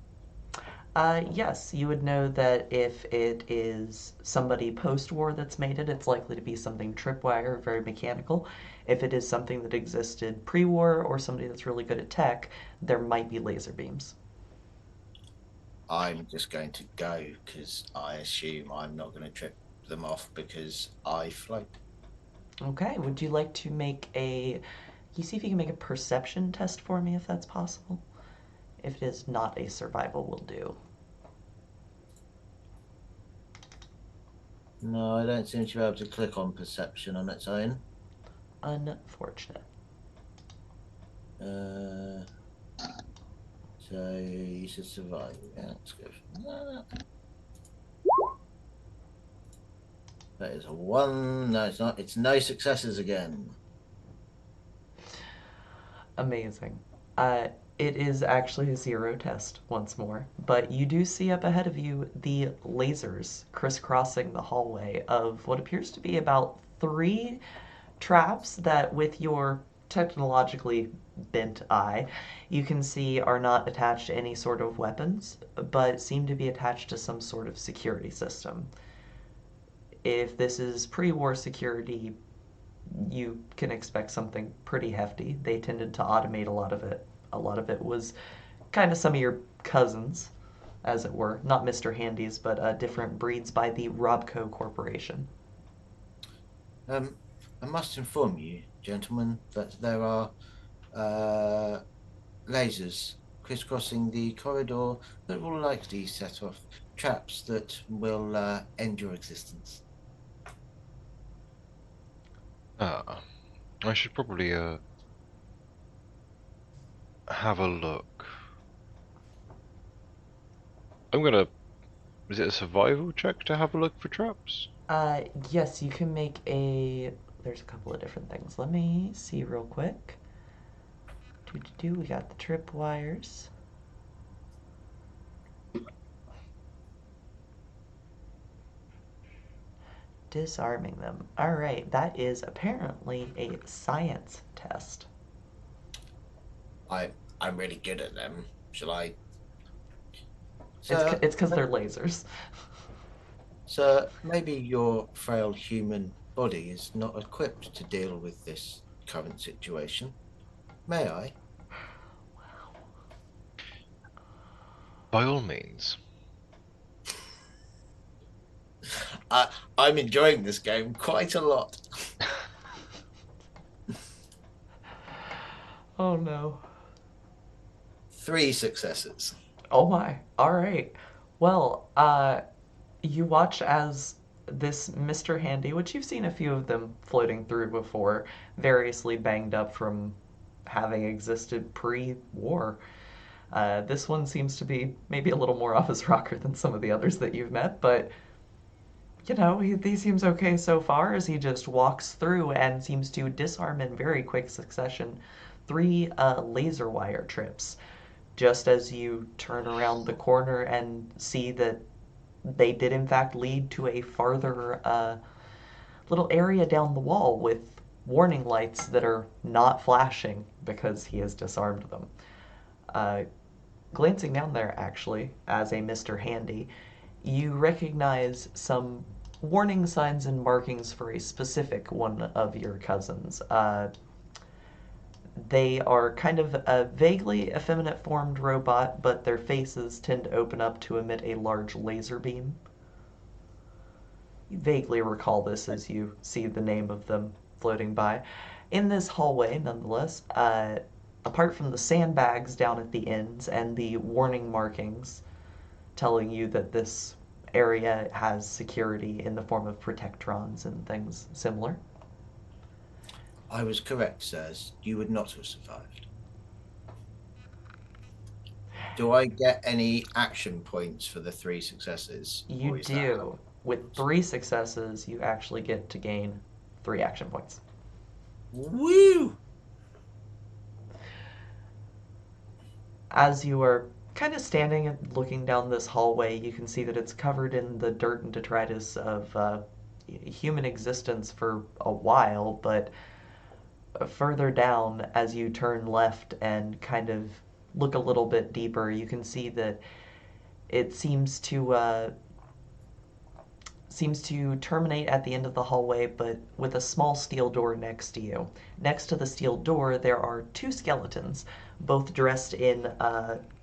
Speaker 1: Yes, you would know that if it is somebody post-war that's made it, it's likely to be something tripwire, very mechanical. If it is something that existed pre-war or somebody that's really good at tech, there might be laser beams.
Speaker 2: I'm just going to go because I assume I'm not going to trip them off because I float.
Speaker 1: Okay, would you like to make a... Can you see if you can make a perception test for me if that's possible? If it is not a survival, will do.
Speaker 2: No, I don't seem to be able to click on perception on its own.
Speaker 1: Unfortunate.
Speaker 2: So you should survive. Yeah, let's go. That is a 1. No, it's not. It's no successes again.
Speaker 1: Amazing. It is actually a 0 test once more, but you do see up ahead of you the lasers crisscrossing the hallway of what appears to be about 3 traps that, with your technologically bent eye, you can see are not attached to any sort of weapons, but seem to be attached to some sort of security system. If this is pre-war security, you can expect something pretty hefty. They tended to automate a lot of it. A lot of it was kind of some of your cousins, as it were. Not Mr. Handy's, but different breeds by the Robco Corporation.
Speaker 2: I must inform you, gentlemen, that there are uh, lasers crisscrossing the corridor that will likely set off traps that will end your existence.
Speaker 3: I should probably have a look. I'm gonna. Is it a survival check to have a look for traps?
Speaker 1: Yes, you can make a. There's a couple of different things. Let me see real quick. We got the trip wires. Disarming them. Alright, that is apparently a science test.
Speaker 2: I'm really good at them. Shall I?
Speaker 1: It's because they're lasers.
Speaker 2: So maybe your frail human body is not equipped to deal with this current situation. May I?
Speaker 3: By all means.
Speaker 2: I'm enjoying this game quite a lot.
Speaker 1: Oh no.
Speaker 2: 3 successes.
Speaker 1: Oh my. All right. Well, you watch as this Mr. Handy, which you've seen a few of them floating through before, variously banged up from having existed pre-war. This one seems to be maybe a little more off his rocker than some of the others that you've met, but he seems okay so far as he just walks through and seems to disarm in very quick succession 3 laser wire trips. Just as you turn around the corner and see that they did in fact lead to a farther little area down the wall with warning lights that are not flashing because he has disarmed them. Uh, Glancing down there, actually, as a Mr. Handy, you recognize some warning signs and markings for a specific one of your cousins. They are kind of a vaguely effeminate formed robot, but their faces tend to open up to emit a large laser beam. You vaguely recall this as you see the name of them floating by. In this hallway, nonetheless, apart from the sandbags down at the ends and the warning markings telling you that this area has security in the form of protectrons and things similar.
Speaker 2: I was correct, sirs. You would not have survived. Do I get any action points for the 3 successes?
Speaker 1: You
Speaker 2: Or is that how
Speaker 1: do. With 3 successes, you actually get to gain 3 action points.
Speaker 2: Woo!
Speaker 1: As you are kind of standing and looking down this hallway, you can see that it's covered in the dirt and detritus of human existence for a while, but further down, as you turn left and kind of look a little bit deeper, you can see that it seems to terminate at the end of the hallway, but with a small steel door next to you. Next to the steel door, there are 2 skeletons, both dressed in,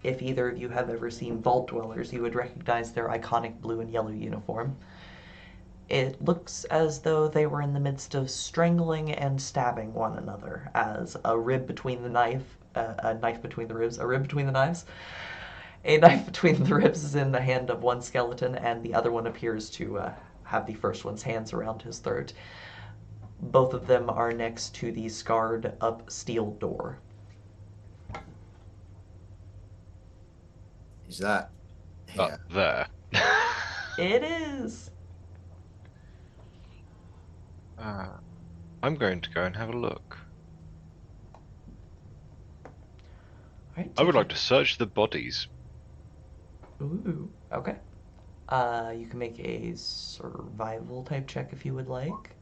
Speaker 1: if either of you have ever seen Vault Dwellers, you would recognize their iconic blue and yellow uniform. It looks as though they were in the midst of strangling and stabbing one another, as a rib between the knife, a knife between the ribs, a rib between the knives. A knife between the ribs is in the hand of one skeleton, and the other one appears to have the first one's hands around his throat. Both of them are next to the scarred up steel door.
Speaker 2: Is that here?
Speaker 3: There.
Speaker 1: It is!
Speaker 3: I'm going to go and have a look.
Speaker 1: Alright,
Speaker 3: I would like to search the bodies.
Speaker 1: Ooh, okay. You can make a survival type check if you would like.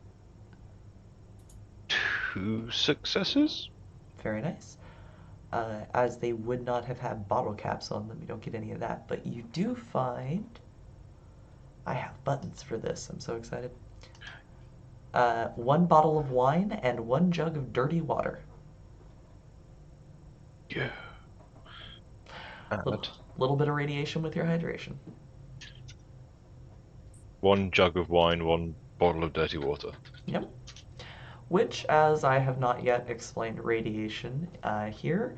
Speaker 3: 2 successes?
Speaker 1: Very nice. As they would not have had bottle caps on them, you don't get any of that, but you do find... I have buttons for this, I'm so excited. 1 bottle of wine and 1 jug of dirty water.
Speaker 3: Yeah.
Speaker 1: Little bit of radiation with your hydration.
Speaker 3: 1 jug of wine, 1 bottle of dirty water.
Speaker 1: Yep. Which, as I have not yet explained radiation here,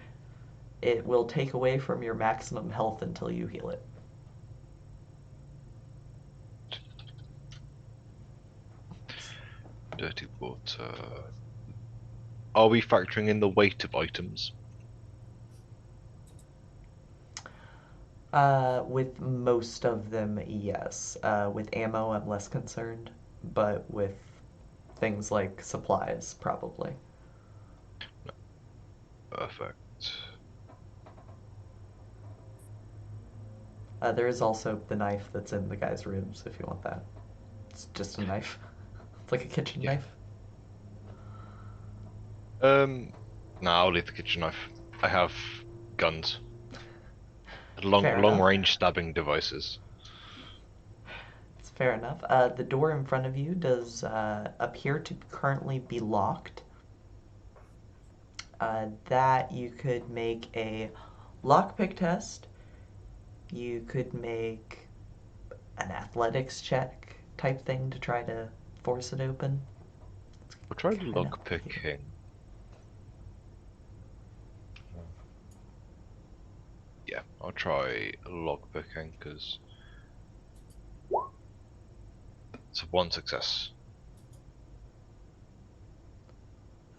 Speaker 1: it will take away from your maximum health until you heal it.
Speaker 3: Dirty water. Are we factoring in the weight of items?
Speaker 1: With most of them, yes. With ammo, I'm less concerned, but with things like supplies, probably.
Speaker 3: Perfect.
Speaker 1: There is also the knife that's in the guy's ribs, if you want that. It's just a knife. It's like a kitchen knife.
Speaker 3: No, I'll leave the kitchen knife. I have guns. Long range stabbing devices.
Speaker 1: It's fair enough. The door in front of you does appear to currently be locked. That you could make a lockpick test. You could make an athletics check type thing to try to force it open.
Speaker 3: We'll try lock picking. Yeah, I'll try lockpicking because it's one success.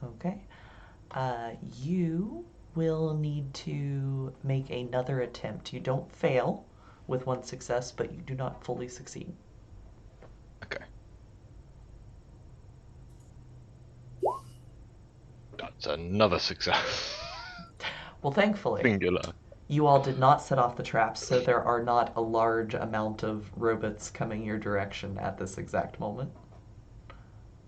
Speaker 1: Okay. You will need to make another attempt. You don't fail with one success, but you do not fully succeed.
Speaker 3: Okay. That's another success.
Speaker 1: Well, thankfully,
Speaker 3: Singular.
Speaker 1: you all did not set off the traps, so there are not a large amount of robots coming your direction at this exact moment.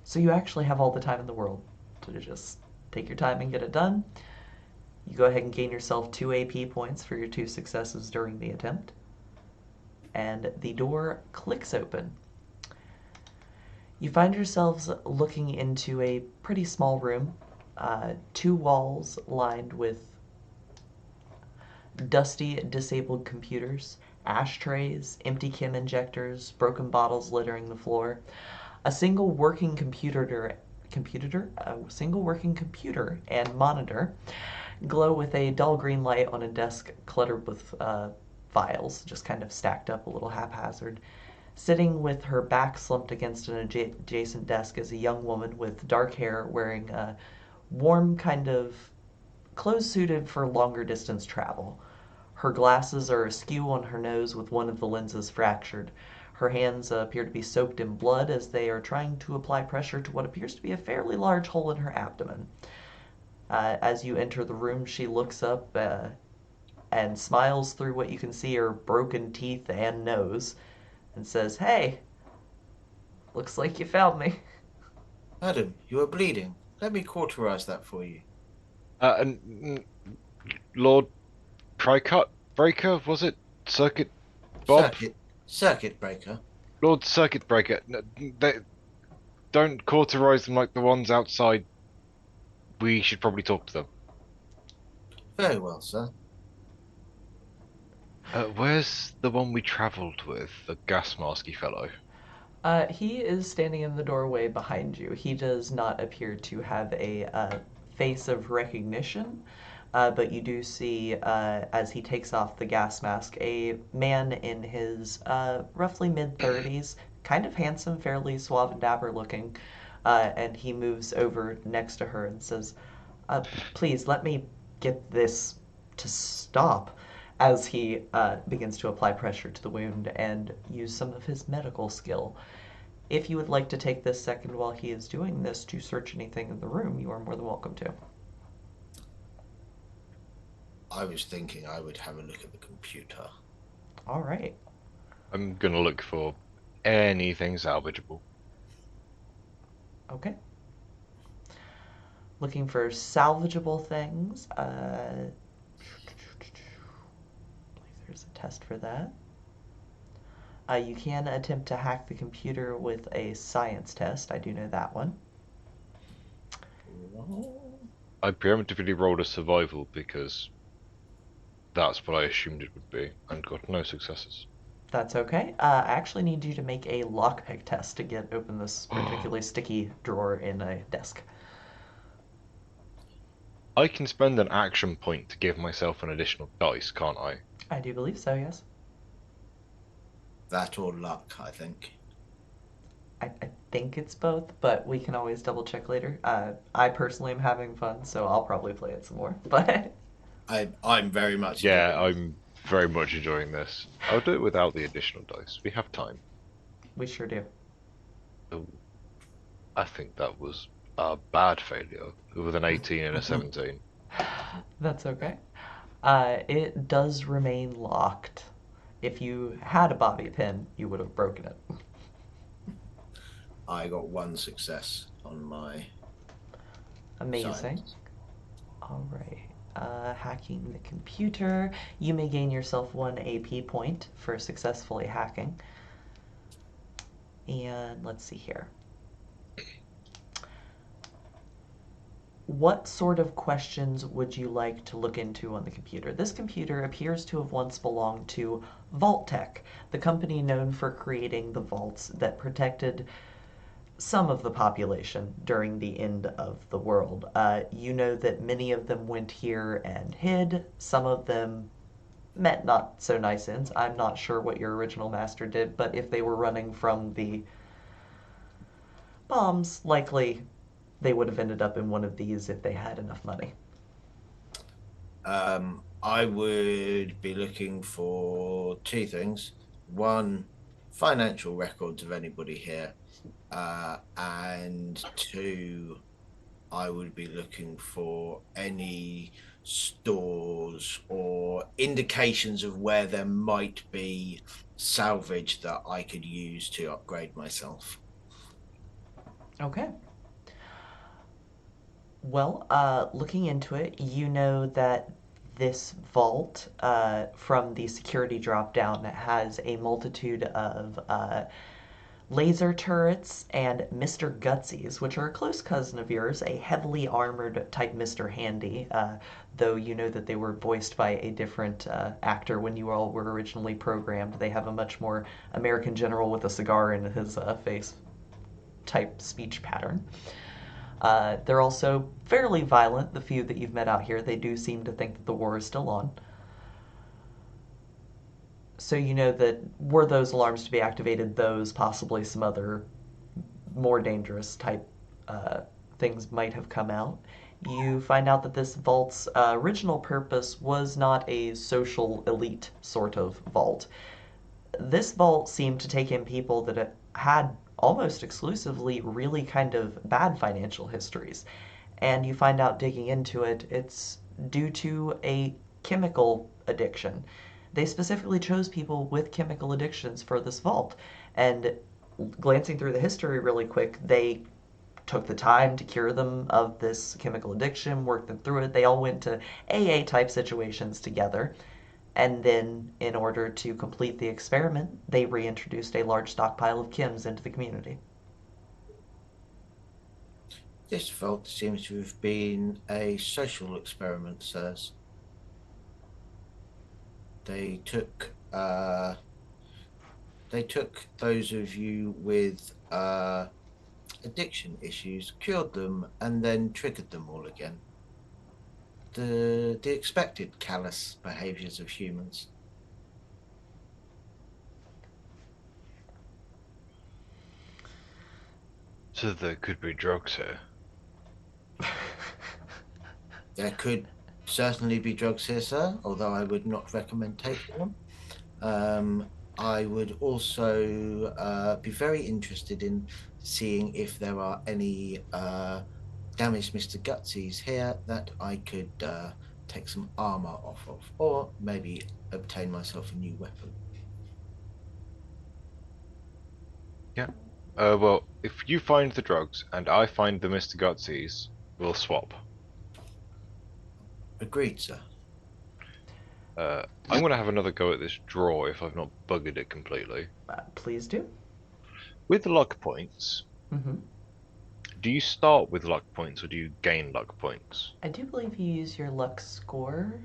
Speaker 1: So you actually have all the time in the world to just take your time and get it done. You go ahead and gain yourself 2 AP points for your 2 successes during the attempt. And the door clicks open. You find yourselves looking into a pretty small room, 2 walls lined with dusty, disabled computers, ashtrays, empty chem injectors, broken bottles littering the floor. A single working computer and monitor glow with a dull green light on a desk cluttered with files, just kind of stacked up a little haphazard. Sitting with her back slumped against an adjacent desk is a young woman with dark hair wearing a warm kind of clothes suited for longer distance travel. Her glasses are askew on her nose with one of the lenses fractured. Her hands appear to be soaked in blood as they are trying to apply pressure to what appears to be a fairly large hole in her abdomen. As you enter the room, she looks up and smiles through what you can see are broken teeth and nose and says, "Hey, looks like you found me."
Speaker 2: Madam, you are bleeding. Let me cauterize that for you.
Speaker 3: And Lord Prycut Breaker, was it? Circuit Bob?
Speaker 2: Circuit breaker.
Speaker 3: Lord Circuit Breaker. They don't cauterize them like the ones outside. We should probably talk to them.
Speaker 2: Very well, sir.
Speaker 3: Where's the one we travelled with, the gas masky fellow?
Speaker 1: He is standing in the doorway behind you. He does not appear to have a face of recognition, but you do see, as he takes off the gas mask, a man in his roughly mid 30s, kind of handsome, fairly suave and dapper looking, and he moves over next to her and says, "Please let me get this to stop." As he begins to apply pressure to the wound and use some of his medical skill. If you would like to take this second while he is doing this to search anything in the room, you are more than welcome to.
Speaker 2: I was thinking I would have a look at the computer.
Speaker 1: All right.
Speaker 3: I'm gonna look for anything salvageable.
Speaker 1: Okay. Looking for salvageable things. I believe there's a test for that. You can attempt to hack the computer with a science test. I do know that one.
Speaker 3: I preemptively rolled a survival because that's what I assumed it would be, and got no successes.
Speaker 1: That's okay. I actually need you to make a lockpick test to get open this particularly sticky drawer in a desk.
Speaker 3: I can spend an action point to give myself an additional dice, can't I?
Speaker 1: I do believe so, yes.
Speaker 2: That or luck, I think.
Speaker 1: I think it's both, but we can always double check later. I personally am having fun, so I'll probably play it some more. But
Speaker 2: I'm very much.
Speaker 3: Yeah, I'm very much enjoying this. I'll do it without the additional dice. We have time.
Speaker 1: we sure do.
Speaker 3: Ooh, I think that was a bad failure with an 18 and a 17.
Speaker 1: That's okay. It does remain locked. If you had a bobby pin, you would have broken it.
Speaker 2: I got one success on my.
Speaker 1: Amazing.
Speaker 2: Science.
Speaker 1: All right. Hacking the computer. You may gain yourself 1 AP point for successfully hacking. And let's see here. What sort of questions would you like to look into on the computer? This computer appears to have once belonged to Vault-Tec, the company known for creating the vaults that protected some of the population during the end of the world. You know that many of them went here and hid. Some of them met not so nice ends. I'm not sure what your original master did, but if they were running from the bombs, likely they would have ended up in one of these if they had enough money.
Speaker 2: I would be looking for two things. One, financial records of anybody here. And two, I would be looking for any stores or indications of where there might be salvage that I could use to upgrade myself.
Speaker 1: Okay. Well, looking into it, you know that this vault from the security drop down has a multitude of laser turrets and Mr. Gutsies, which are a close cousin of yours, a heavily armored type Mr. Handy, though you know that they were voiced by a different actor when you all were originally programmed. They have a much more American general with a cigar in his face type speech pattern. They're also fairly violent, the few that you've met out here. They do seem to think that the war is still on. So you know that were those alarms to be activated, those, possibly some other more dangerous type uh, things might have come out. You find out that this vault's original purpose was not a social elite sort of vault. This vault seemed to take in people that had almost exclusively really kind of bad financial histories. And you find out digging into it, it's due to a chemical addiction. They specifically chose people with chemical addictions for this vault. And glancing through the history really quick, they took the time to cure them of this chemical addiction, work them through it. They all went to AA type situations together. And then, in order to complete the experiment, they reintroduced a large stockpile of chems into the community.
Speaker 2: This vault seems to have been a social experiment, sirs. They took those of you with addiction issues, cured them, and then triggered them all again. The expected callous behaviors of humans.
Speaker 3: So there could be drugs here.
Speaker 2: There could certainly be drugs here, sir, although I would not recommend taking them. I would also be very interested in seeing if there are any damaged Mr. Gutsies here that I could take some armor off of, or maybe obtain myself a new weapon.
Speaker 3: Yeah. Well, if you find the drugs and I find the Mr. Gutsies, we'll swap.
Speaker 2: Agreed, sir.
Speaker 3: I'm gonna have another go at this drawer if I've not buggered it completely.
Speaker 1: Please do.
Speaker 3: With the luck points,
Speaker 1: Mm-hmm.
Speaker 3: do you start with luck points or do you gain luck points?
Speaker 1: I do believe you use your luck score,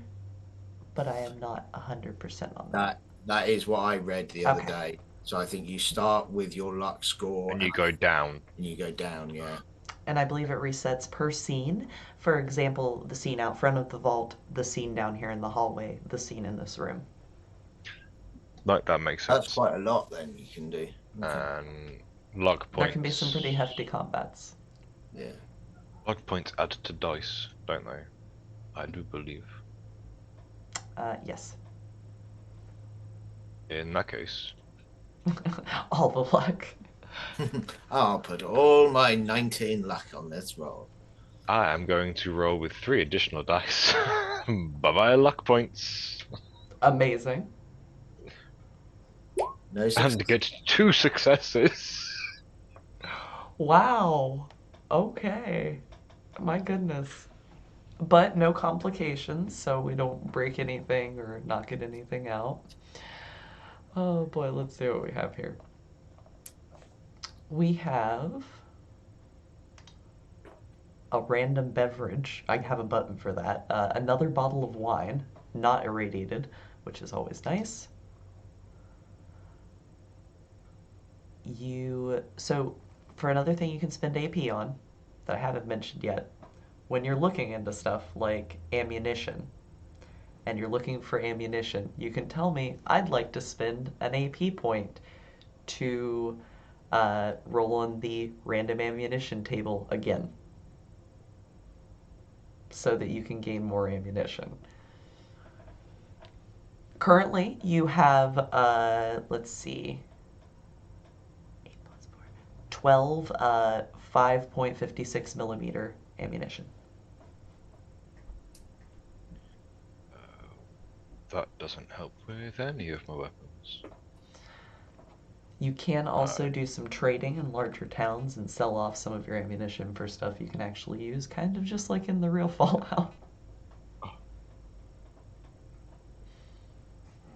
Speaker 1: but I am not 100% on that.
Speaker 2: That is what I read the other
Speaker 1: Okay.
Speaker 2: day. So I think you start with your luck score
Speaker 3: And you go down.
Speaker 2: and you go down, yeah.
Speaker 1: And I believe it resets per scene. For example, the scene out front of the vault, the scene down here in the hallway, the scene in this room.
Speaker 3: Like that makes sense.
Speaker 2: That's quite a lot then you can do. Okay.
Speaker 3: And luck points.
Speaker 1: There can be some pretty hefty combats.
Speaker 2: Yeah.
Speaker 3: Luck points add to dice, don't they? I do believe.
Speaker 1: Yes.
Speaker 3: In that case,
Speaker 1: All the luck.
Speaker 2: I'll put all my 19 luck on this roll.
Speaker 3: I am going to roll with 3 additional dice. Bye bye luck points.
Speaker 1: Amazing.
Speaker 2: No success.
Speaker 3: And get 2 successes.
Speaker 1: Wow. Okay. My goodness. But no complications, so we don't break anything or not get anything out. Oh boy, let's see what we have here. We have a random beverage. I have a button for that. Another bottle of wine, not irradiated, which is always nice. So for another thing you can spend AP on that I haven't mentioned yet, when you're looking into stuff like ammunition, and you're looking for ammunition, you can tell me I'd like to spend an AP point to roll on the random ammunition table again so that you can gain more ammunition. Currently, you have, let's see, 8 plus 4, 12 5.56 millimeter ammunition.
Speaker 3: That doesn't help with any of my weapons.
Speaker 1: You can also
Speaker 3: Right.
Speaker 1: do some trading in larger towns and sell off some of your ammunition for stuff you can actually use, kind of just like in the real Fallout.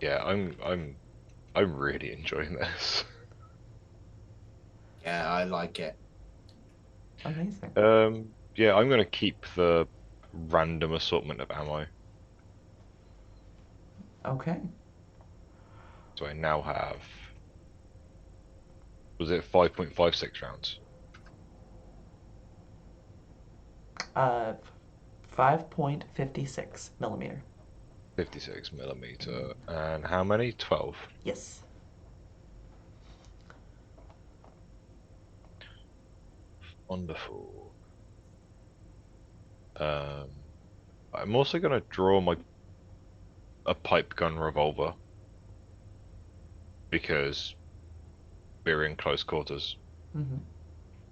Speaker 3: Yeah, I'm really enjoying this.
Speaker 2: Yeah, I like it.
Speaker 1: Amazing.
Speaker 3: Yeah, I'm gonna keep the random assortment of ammo.
Speaker 1: Okay.
Speaker 3: So I now have, was it 5.56 rounds?
Speaker 1: Uh, 5.56 millimeter.
Speaker 3: 56 millimeter. And how many? 12.
Speaker 1: Yes.
Speaker 3: Wonderful. Um, I'm also gonna draw a pipe gun revolver because we're in close quarters.
Speaker 1: Mm-hmm.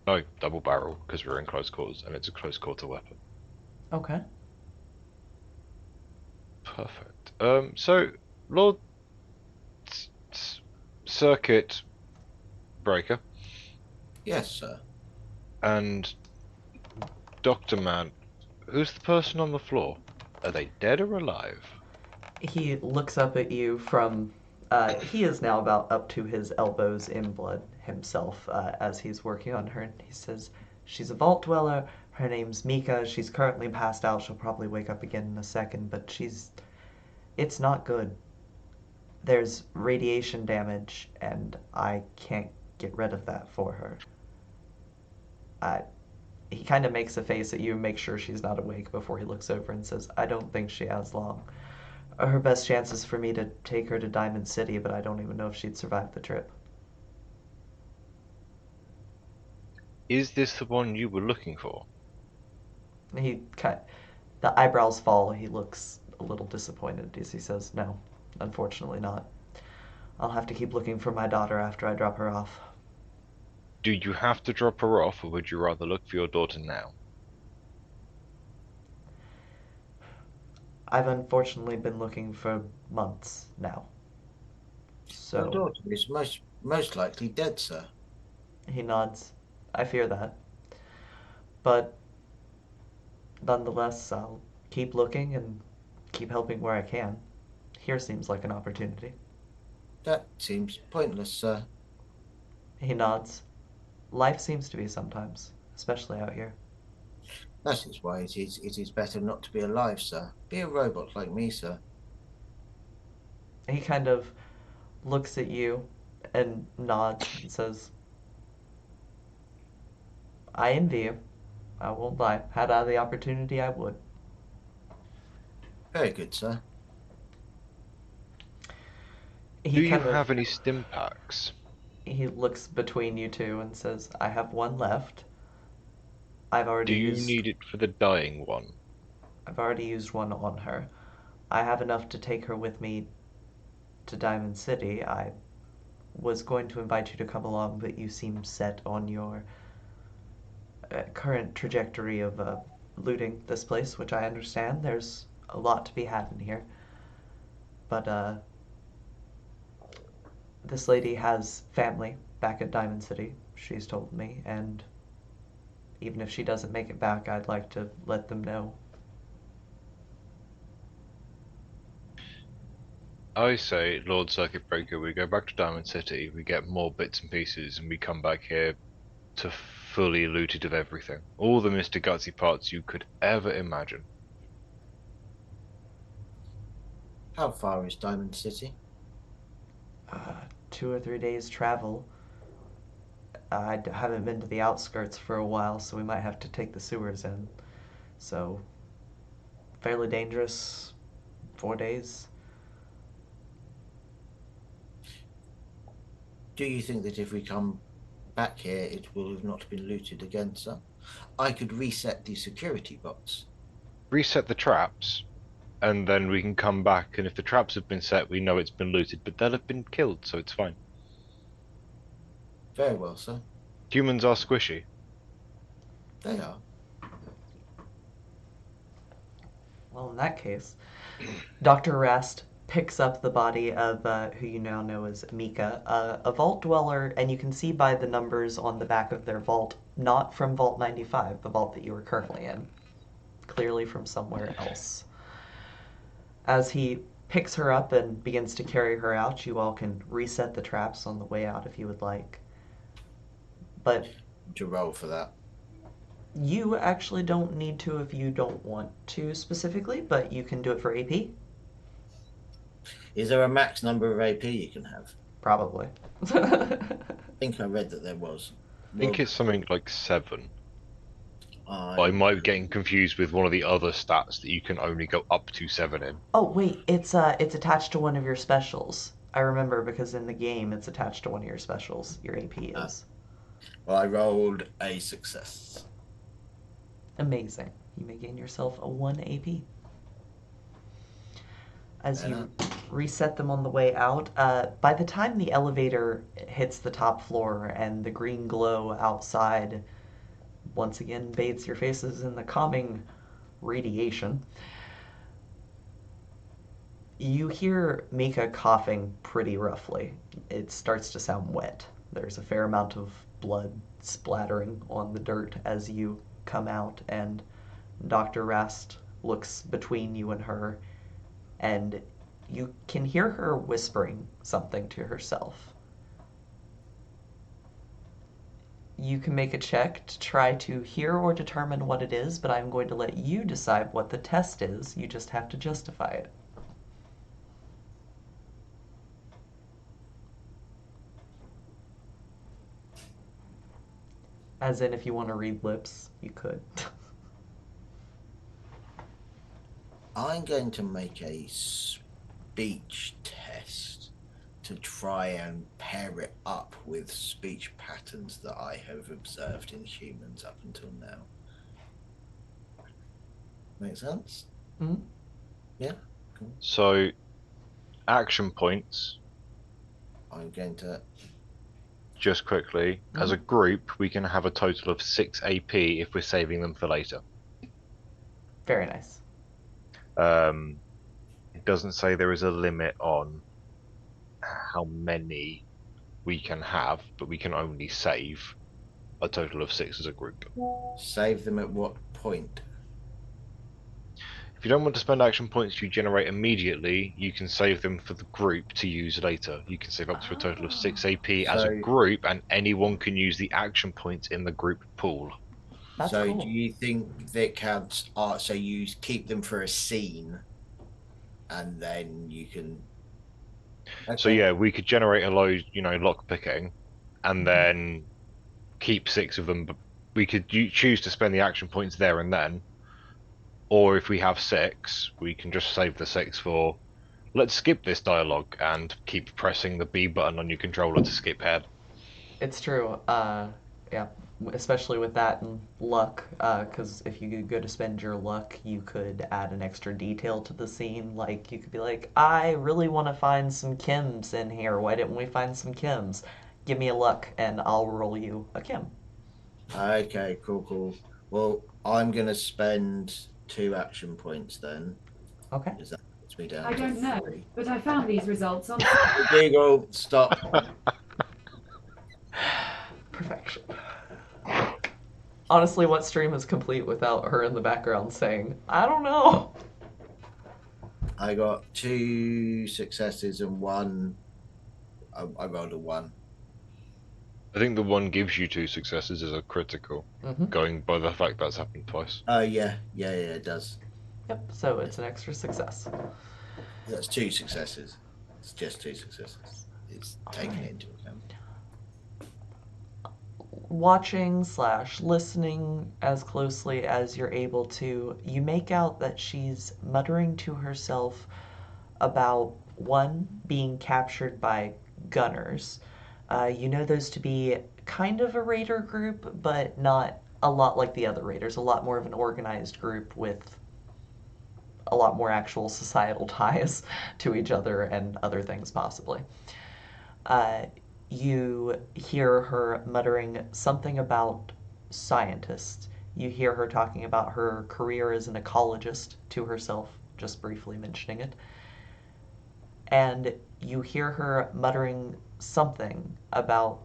Speaker 3: No, double barrel because we're in close quarters and it's a close quarter weapon.
Speaker 1: Okay.
Speaker 3: Perfect. So Lord Circuit Breaker
Speaker 2: Yes, sir.
Speaker 3: and Doctor Man, who's the person on the floor? Are they dead or alive?
Speaker 1: He looks up at you from. He is now about up to his elbows in blood himself as he's working on her. He says, "She's a vault dweller. Her name's Mika. She's currently passed out. She'll probably wake up again in a second, but she's. It's not good. There's radiation damage, and I can't get rid of that for her." Uh, he kind of makes a face at you, make sure she's not awake before he looks over and says, "I don't think she has long. Her best chance is for me to take her to Diamond City, but I don't even know if she'd survive the trip."
Speaker 3: Is this the one you were looking for?
Speaker 1: He kind the eyebrows fall. He looks a little disappointed as he says, "No, unfortunately not. I'll have to keep looking for my daughter after I drop her off."
Speaker 3: Do you have to drop her off, or would you rather look for your daughter now?
Speaker 1: I've unfortunately been looking for months now.
Speaker 2: Your
Speaker 1: So
Speaker 2: daughter is most likely dead, sir.
Speaker 1: he nods. "I fear that. But nonetheless, I'll keep looking and keep helping where I can. Here seems like an opportunity."
Speaker 2: That seems pointless, sir.
Speaker 1: He nods. "Life seems to be sometimes, especially out here."
Speaker 2: That is why it is better not to be alive, sir. Be a robot like me, sir.
Speaker 1: He kind of looks at you and nods and says, "I envy you. I won't lie. Had I the opportunity, I would."
Speaker 2: Very good, sir.
Speaker 3: Do
Speaker 1: He
Speaker 3: you
Speaker 1: kind of
Speaker 3: have any stim packs?
Speaker 1: he looks between you two and says, "I have one left. I've already
Speaker 3: Do you
Speaker 1: used
Speaker 3: need it for the dying one?
Speaker 1: I've already used one on her. I have enough to take her with me to Diamond City. I was going to invite you to come along, but you seem set on your current trajectory of looting this place, which I understand. There's a lot to be had in here. But this lady has family back at Diamond City, she's told me, and even if she doesn't make it back, I'd like to let them know."
Speaker 3: I say, Lord Circuit Breaker, we go back to Diamond City, we get more bits and pieces, and we come back here to fully looted of everything. All the Mr. Gutsy parts you could ever imagine.
Speaker 2: How far is Diamond City?
Speaker 1: 2 or 3 days travel. I haven't been to the outskirts for a while, so we might have to take the sewers in. So, fairly dangerous, 4 days.
Speaker 2: Do you think that if we come back here, it will have not been looted again, sir? I could reset the security bots.
Speaker 3: Reset the traps, and then we can come back, and if the traps have been set, we know it's been looted, but they'll have been killed, so it's fine.
Speaker 2: Very well, sir.
Speaker 3: Humans are squishy.
Speaker 2: They are.
Speaker 1: Well, in that case, Dr. Rast picks up the body of who you now know as Mika, a vault dweller, and you can see by the numbers on the back of their vault, not from Vault 95, the vault that you are currently in, clearly from somewhere else. As he picks her up and begins to carry her out, you all can reset the traps on the way out if you would like. But
Speaker 2: To roll for that.
Speaker 1: you actually don't need to if you don't want to specifically, but you can do it for AP.
Speaker 2: Is there a max number of AP you can have?
Speaker 1: Probably.
Speaker 2: I think I read that there was.
Speaker 3: I think it's something like 7.
Speaker 2: I
Speaker 3: I might be getting confused with one of the other stats that you can only go up to 7 in.
Speaker 1: Oh wait, it's attached to one of your specials. I remember because in the game it's attached to one of your specials. Your AP is.
Speaker 2: Well, I rolled a success.
Speaker 1: Amazing. You may gain yourself a 1 AP. As you reset them on the way out, by the time the elevator hits the top floor and the green glow outside once again bathes your faces in the calming radiation, you hear Mika coughing pretty roughly. It starts to sound wet. There's a fair amount of blood splattering on the dirt as you come out, and Dr. Rast looks between you and her, and you can hear her whispering something to herself. You can make a check to try to hear or determine what it is, but I'm going to let you decide what the test is. You just have to justify it. As in, if you want to read lips, you could.
Speaker 2: I'm going to make a speech test to try and pair it up with speech patterns that I have observed in humans up until now. Make sense?
Speaker 1: Mhm.
Speaker 2: Yeah? Cool.
Speaker 3: So, action points,
Speaker 2: I'm going to...
Speaker 3: just quickly, as a group, we can have a total of 6 AP if we're saving them for later.
Speaker 1: Very nice.
Speaker 3: It doesn't say there is a limit on how many we can have, but we can only save a total of 6 as a group.
Speaker 2: Save them at what point?
Speaker 3: If you don't want to spend action points you generate immediately, you can save them for the group to use later. You can save up to a total of 6 AP as a group, and anyone can use the action points in the group pool.
Speaker 1: That's
Speaker 2: so
Speaker 1: cool.
Speaker 2: do you think that counts? So you keep them for a scene, and then you can. Okay.
Speaker 3: So yeah, we could generate a load, lock picking, and then keep 6 of them. But we could choose to spend the action points there and then, or if we have 6, we can just save the 6 for. Let's skip this dialogue and keep pressing the B button on your controller to skip ahead.
Speaker 1: It's true. Yeah, especially with that and luck, because if you go to spend your luck, you could add an extra detail to the scene. Like, you could be like, I really want to find some Kims in here. Why didn't we find some Kims? Give me a luck, and I'll roll you a Kim.
Speaker 2: Okay, cool. Well, I'm going to spend 2 action points then.
Speaker 1: Okay.
Speaker 2: Because that puts me down
Speaker 4: I
Speaker 2: to
Speaker 4: don't know,
Speaker 2: 3.
Speaker 4: but I found these results on.
Speaker 2: Google, stop.
Speaker 1: Perfection. Honestly, what stream is complete without her in the background saying, I don't know?
Speaker 2: I got 2 successes and 1. I rolled a 1.
Speaker 3: I think the 1 gives you 2 successes as a critical, going by the fact that's happened twice.
Speaker 2: Oh, yeah, it does.
Speaker 1: Yep, so it's an extra success.
Speaker 2: That's 2 successes. It's just 2 successes. It's taking it into account.
Speaker 1: Watching/listening as closely as you're able to, you make out that she's muttering to herself about one being captured by gunners. You know those to be kind of a raider group, but not a lot like the other raiders, a lot more of an organized group with a lot more actual societal ties to each other and other things, possibly. Uh, you hear her muttering something about scientists. You hear her talking about her career as an ecologist to herself, just briefly mentioning it. And you hear her muttering something about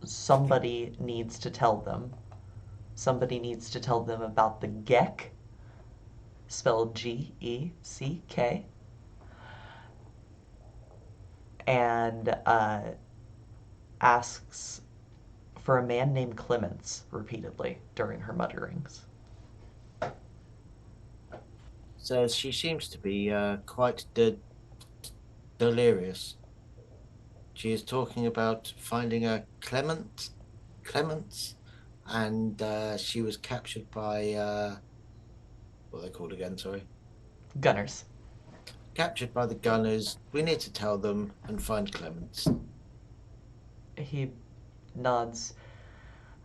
Speaker 1: somebody needs to tell them. Somebody needs to tell them about the Geck, spelled Geck, and asks for a man named Clements repeatedly during her mutterings.
Speaker 2: So she seems to be quite delirious. She is talking about finding a Clements, and she was captured by what are they called again? Sorry,
Speaker 1: Gunners.
Speaker 2: captured by the gunners. We need to tell them and find Clements.
Speaker 1: He nods.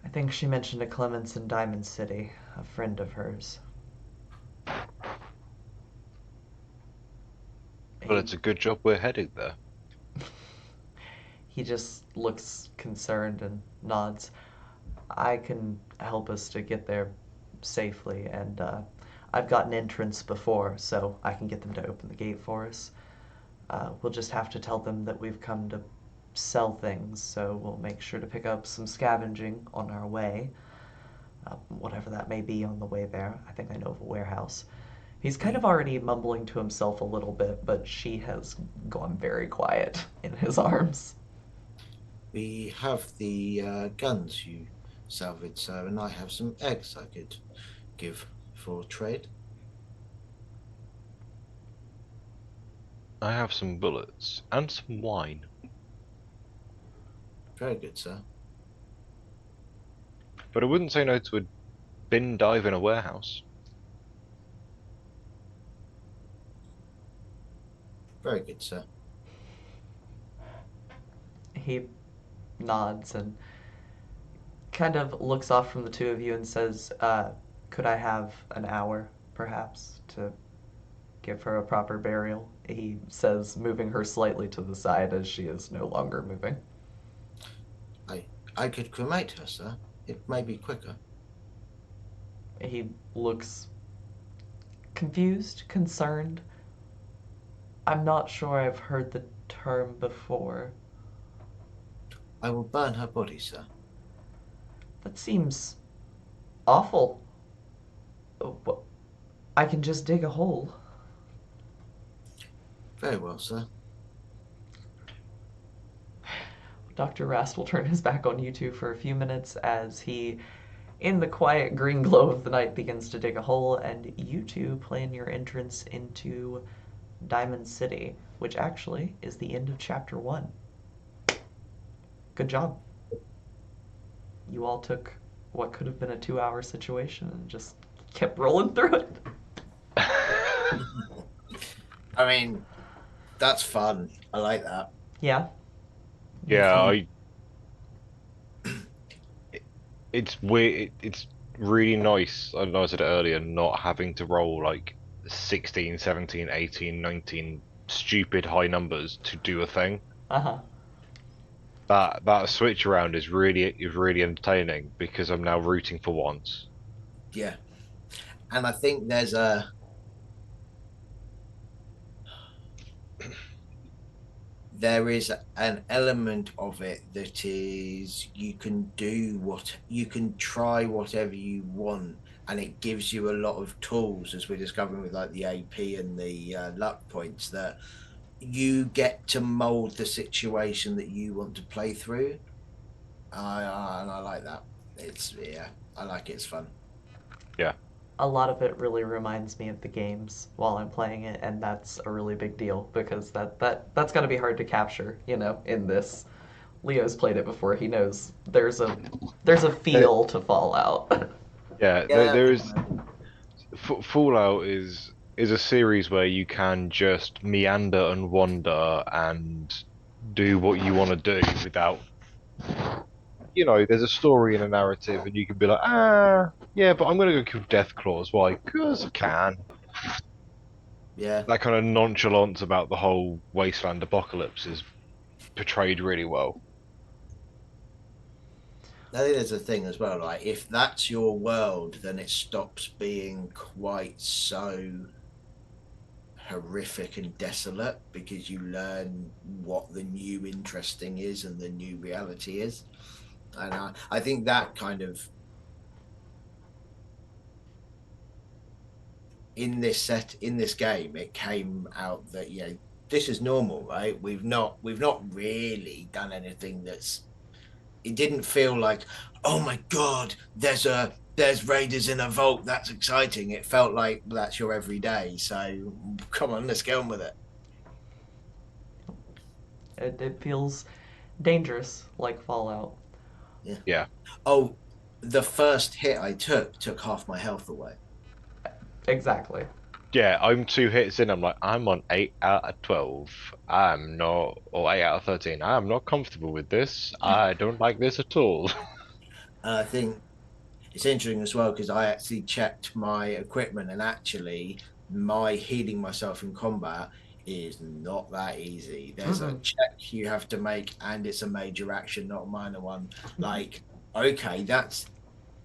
Speaker 1: I think she mentioned a Clements in Diamond City, a friend of hers.
Speaker 3: Well,
Speaker 1: He,
Speaker 3: it's a good job we're heading there.
Speaker 1: he just looks concerned and nods. I can help us to get there safely, and I've got an entrance before, so I can get them to open the gate for us. We'll just have to tell them that we've come to sell things, so we'll make sure to pick up some scavenging on our way, whatever that may be on the way there. I think I know of a warehouse. He's kind of already mumbling to himself a little bit, but she has gone very quiet in his arms.
Speaker 2: We have the guns you salvaged, sir, and I have some eggs I could give for trade.
Speaker 3: I have some bullets and some wine.
Speaker 2: Very good, sir.
Speaker 3: But I wouldn't say no to a bin dive in a warehouse.
Speaker 2: Very good, sir.
Speaker 1: He nods and kind of looks off from the two of you and says, could I have an hour, perhaps, to give her a proper burial? He says, moving her slightly to the side as she is no longer moving.
Speaker 2: I could cremate her, sir. It may be quicker.
Speaker 1: He looks confused, concerned. I'm not sure I've heard the term before.
Speaker 2: I will burn her body, sir.
Speaker 1: That seems awful. I can just dig a hole.
Speaker 2: Very well, sir.
Speaker 1: Dr. Rast will turn his back on you two for a few minutes as he, in the quiet green glow of the night, begins to dig a hole, and you two plan your entrance into Diamond City, which actually is the end of Chapter 1. Good job. You all took what could have been a 2-hour situation and just kept rolling through it.
Speaker 2: I mean, that's fun. I like that.
Speaker 1: Yeah.
Speaker 3: Yeah, it's weird. It's really nice. I know I said it earlier, not having to roll like 16, 17, 18, 19 stupid high numbers to do a thing.
Speaker 1: Uh-huh.
Speaker 3: That switch around is really entertaining because I'm now rooting for once.
Speaker 2: Yeah. And I think there is an element of it that is you can try whatever you want, and it gives you a lot of tools, as we're discovering with like the AP and the luck points, that you get to mold the situation that you want to play through. And I like that. I like it. It's fun.
Speaker 3: Yeah.
Speaker 1: A lot of it really reminds me of the games while I'm playing it, and that's a really big deal because that's got to be hard to capture, in this. Leo's played it before. He knows there's a
Speaker 3: There-
Speaker 1: feel to Fallout.
Speaker 3: Yeah,
Speaker 2: Yeah.
Speaker 3: there is Fallout is is a series where you can just meander and wander and do what you want to do without, there's a story and a narrative, and you can be like, yeah, but I'm gonna go kill Deathclaws. Why? Because I can.
Speaker 2: Yeah.
Speaker 3: That kind of nonchalance about the whole wasteland apocalypse is portrayed really well.
Speaker 2: I think there's a thing as well, like if that's your world, then it stops being quite so horrific and desolate because you learn what the new interesting is and the new reality is. And I think that kind of in this game, it came out that this is normal, right? We've not really done anything that's. It didn't feel like, oh my god, there's raiders in a vault. That's exciting. It felt like that's your everyday. So come on, let's get on with it.
Speaker 1: It feels dangerous, like Fallout.
Speaker 2: Yeah.
Speaker 3: Yeah.
Speaker 2: Oh, the first hit I took half my health away.
Speaker 1: Exactly.
Speaker 3: Yeah, I'm 2 hits in. I'm like, I'm on 8 out of 12. I'm not, or 8 out of 13. I'm not comfortable with this. I don't like this at all.
Speaker 2: I think it's interesting as well because I actually checked my equipment, and actually my healing myself in combat is not that easy. There's a
Speaker 1: Mm-mm.
Speaker 2: check you have to make, and it's a major action, not a minor one. Like, okay, that's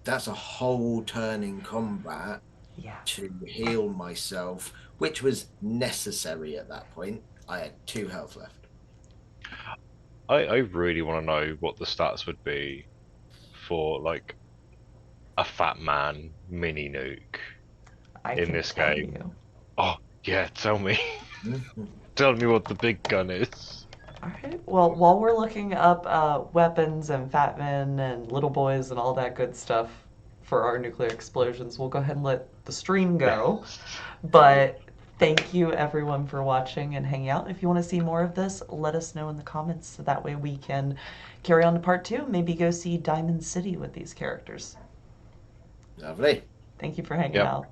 Speaker 2: a whole turn in combat
Speaker 1: Yeah.
Speaker 2: to heal myself, which was necessary at that point. I had 2 health left.
Speaker 3: I really want to know what the stats would be for like a fat man mini nuke
Speaker 1: I
Speaker 3: in
Speaker 1: can
Speaker 3: this
Speaker 1: tell
Speaker 3: game.
Speaker 1: you.
Speaker 3: Oh, yeah, tell me.
Speaker 2: Mhm.
Speaker 3: Tell me what the big gun is.
Speaker 1: All right. Well, while we're looking up weapons and fat men and little boys and all that good stuff for our nuclear explosions, we'll go ahead and let the stream go.
Speaker 3: Yes.
Speaker 2: Lovely.
Speaker 1: But thank you everyone for watching and hanging out. If you want to see more of this, let us know in the comments so that way we can carry on to part 2. Maybe go see Diamond City with these characters.
Speaker 2: Lovely.
Speaker 1: Thank you for hanging
Speaker 3: Yep.
Speaker 1: out.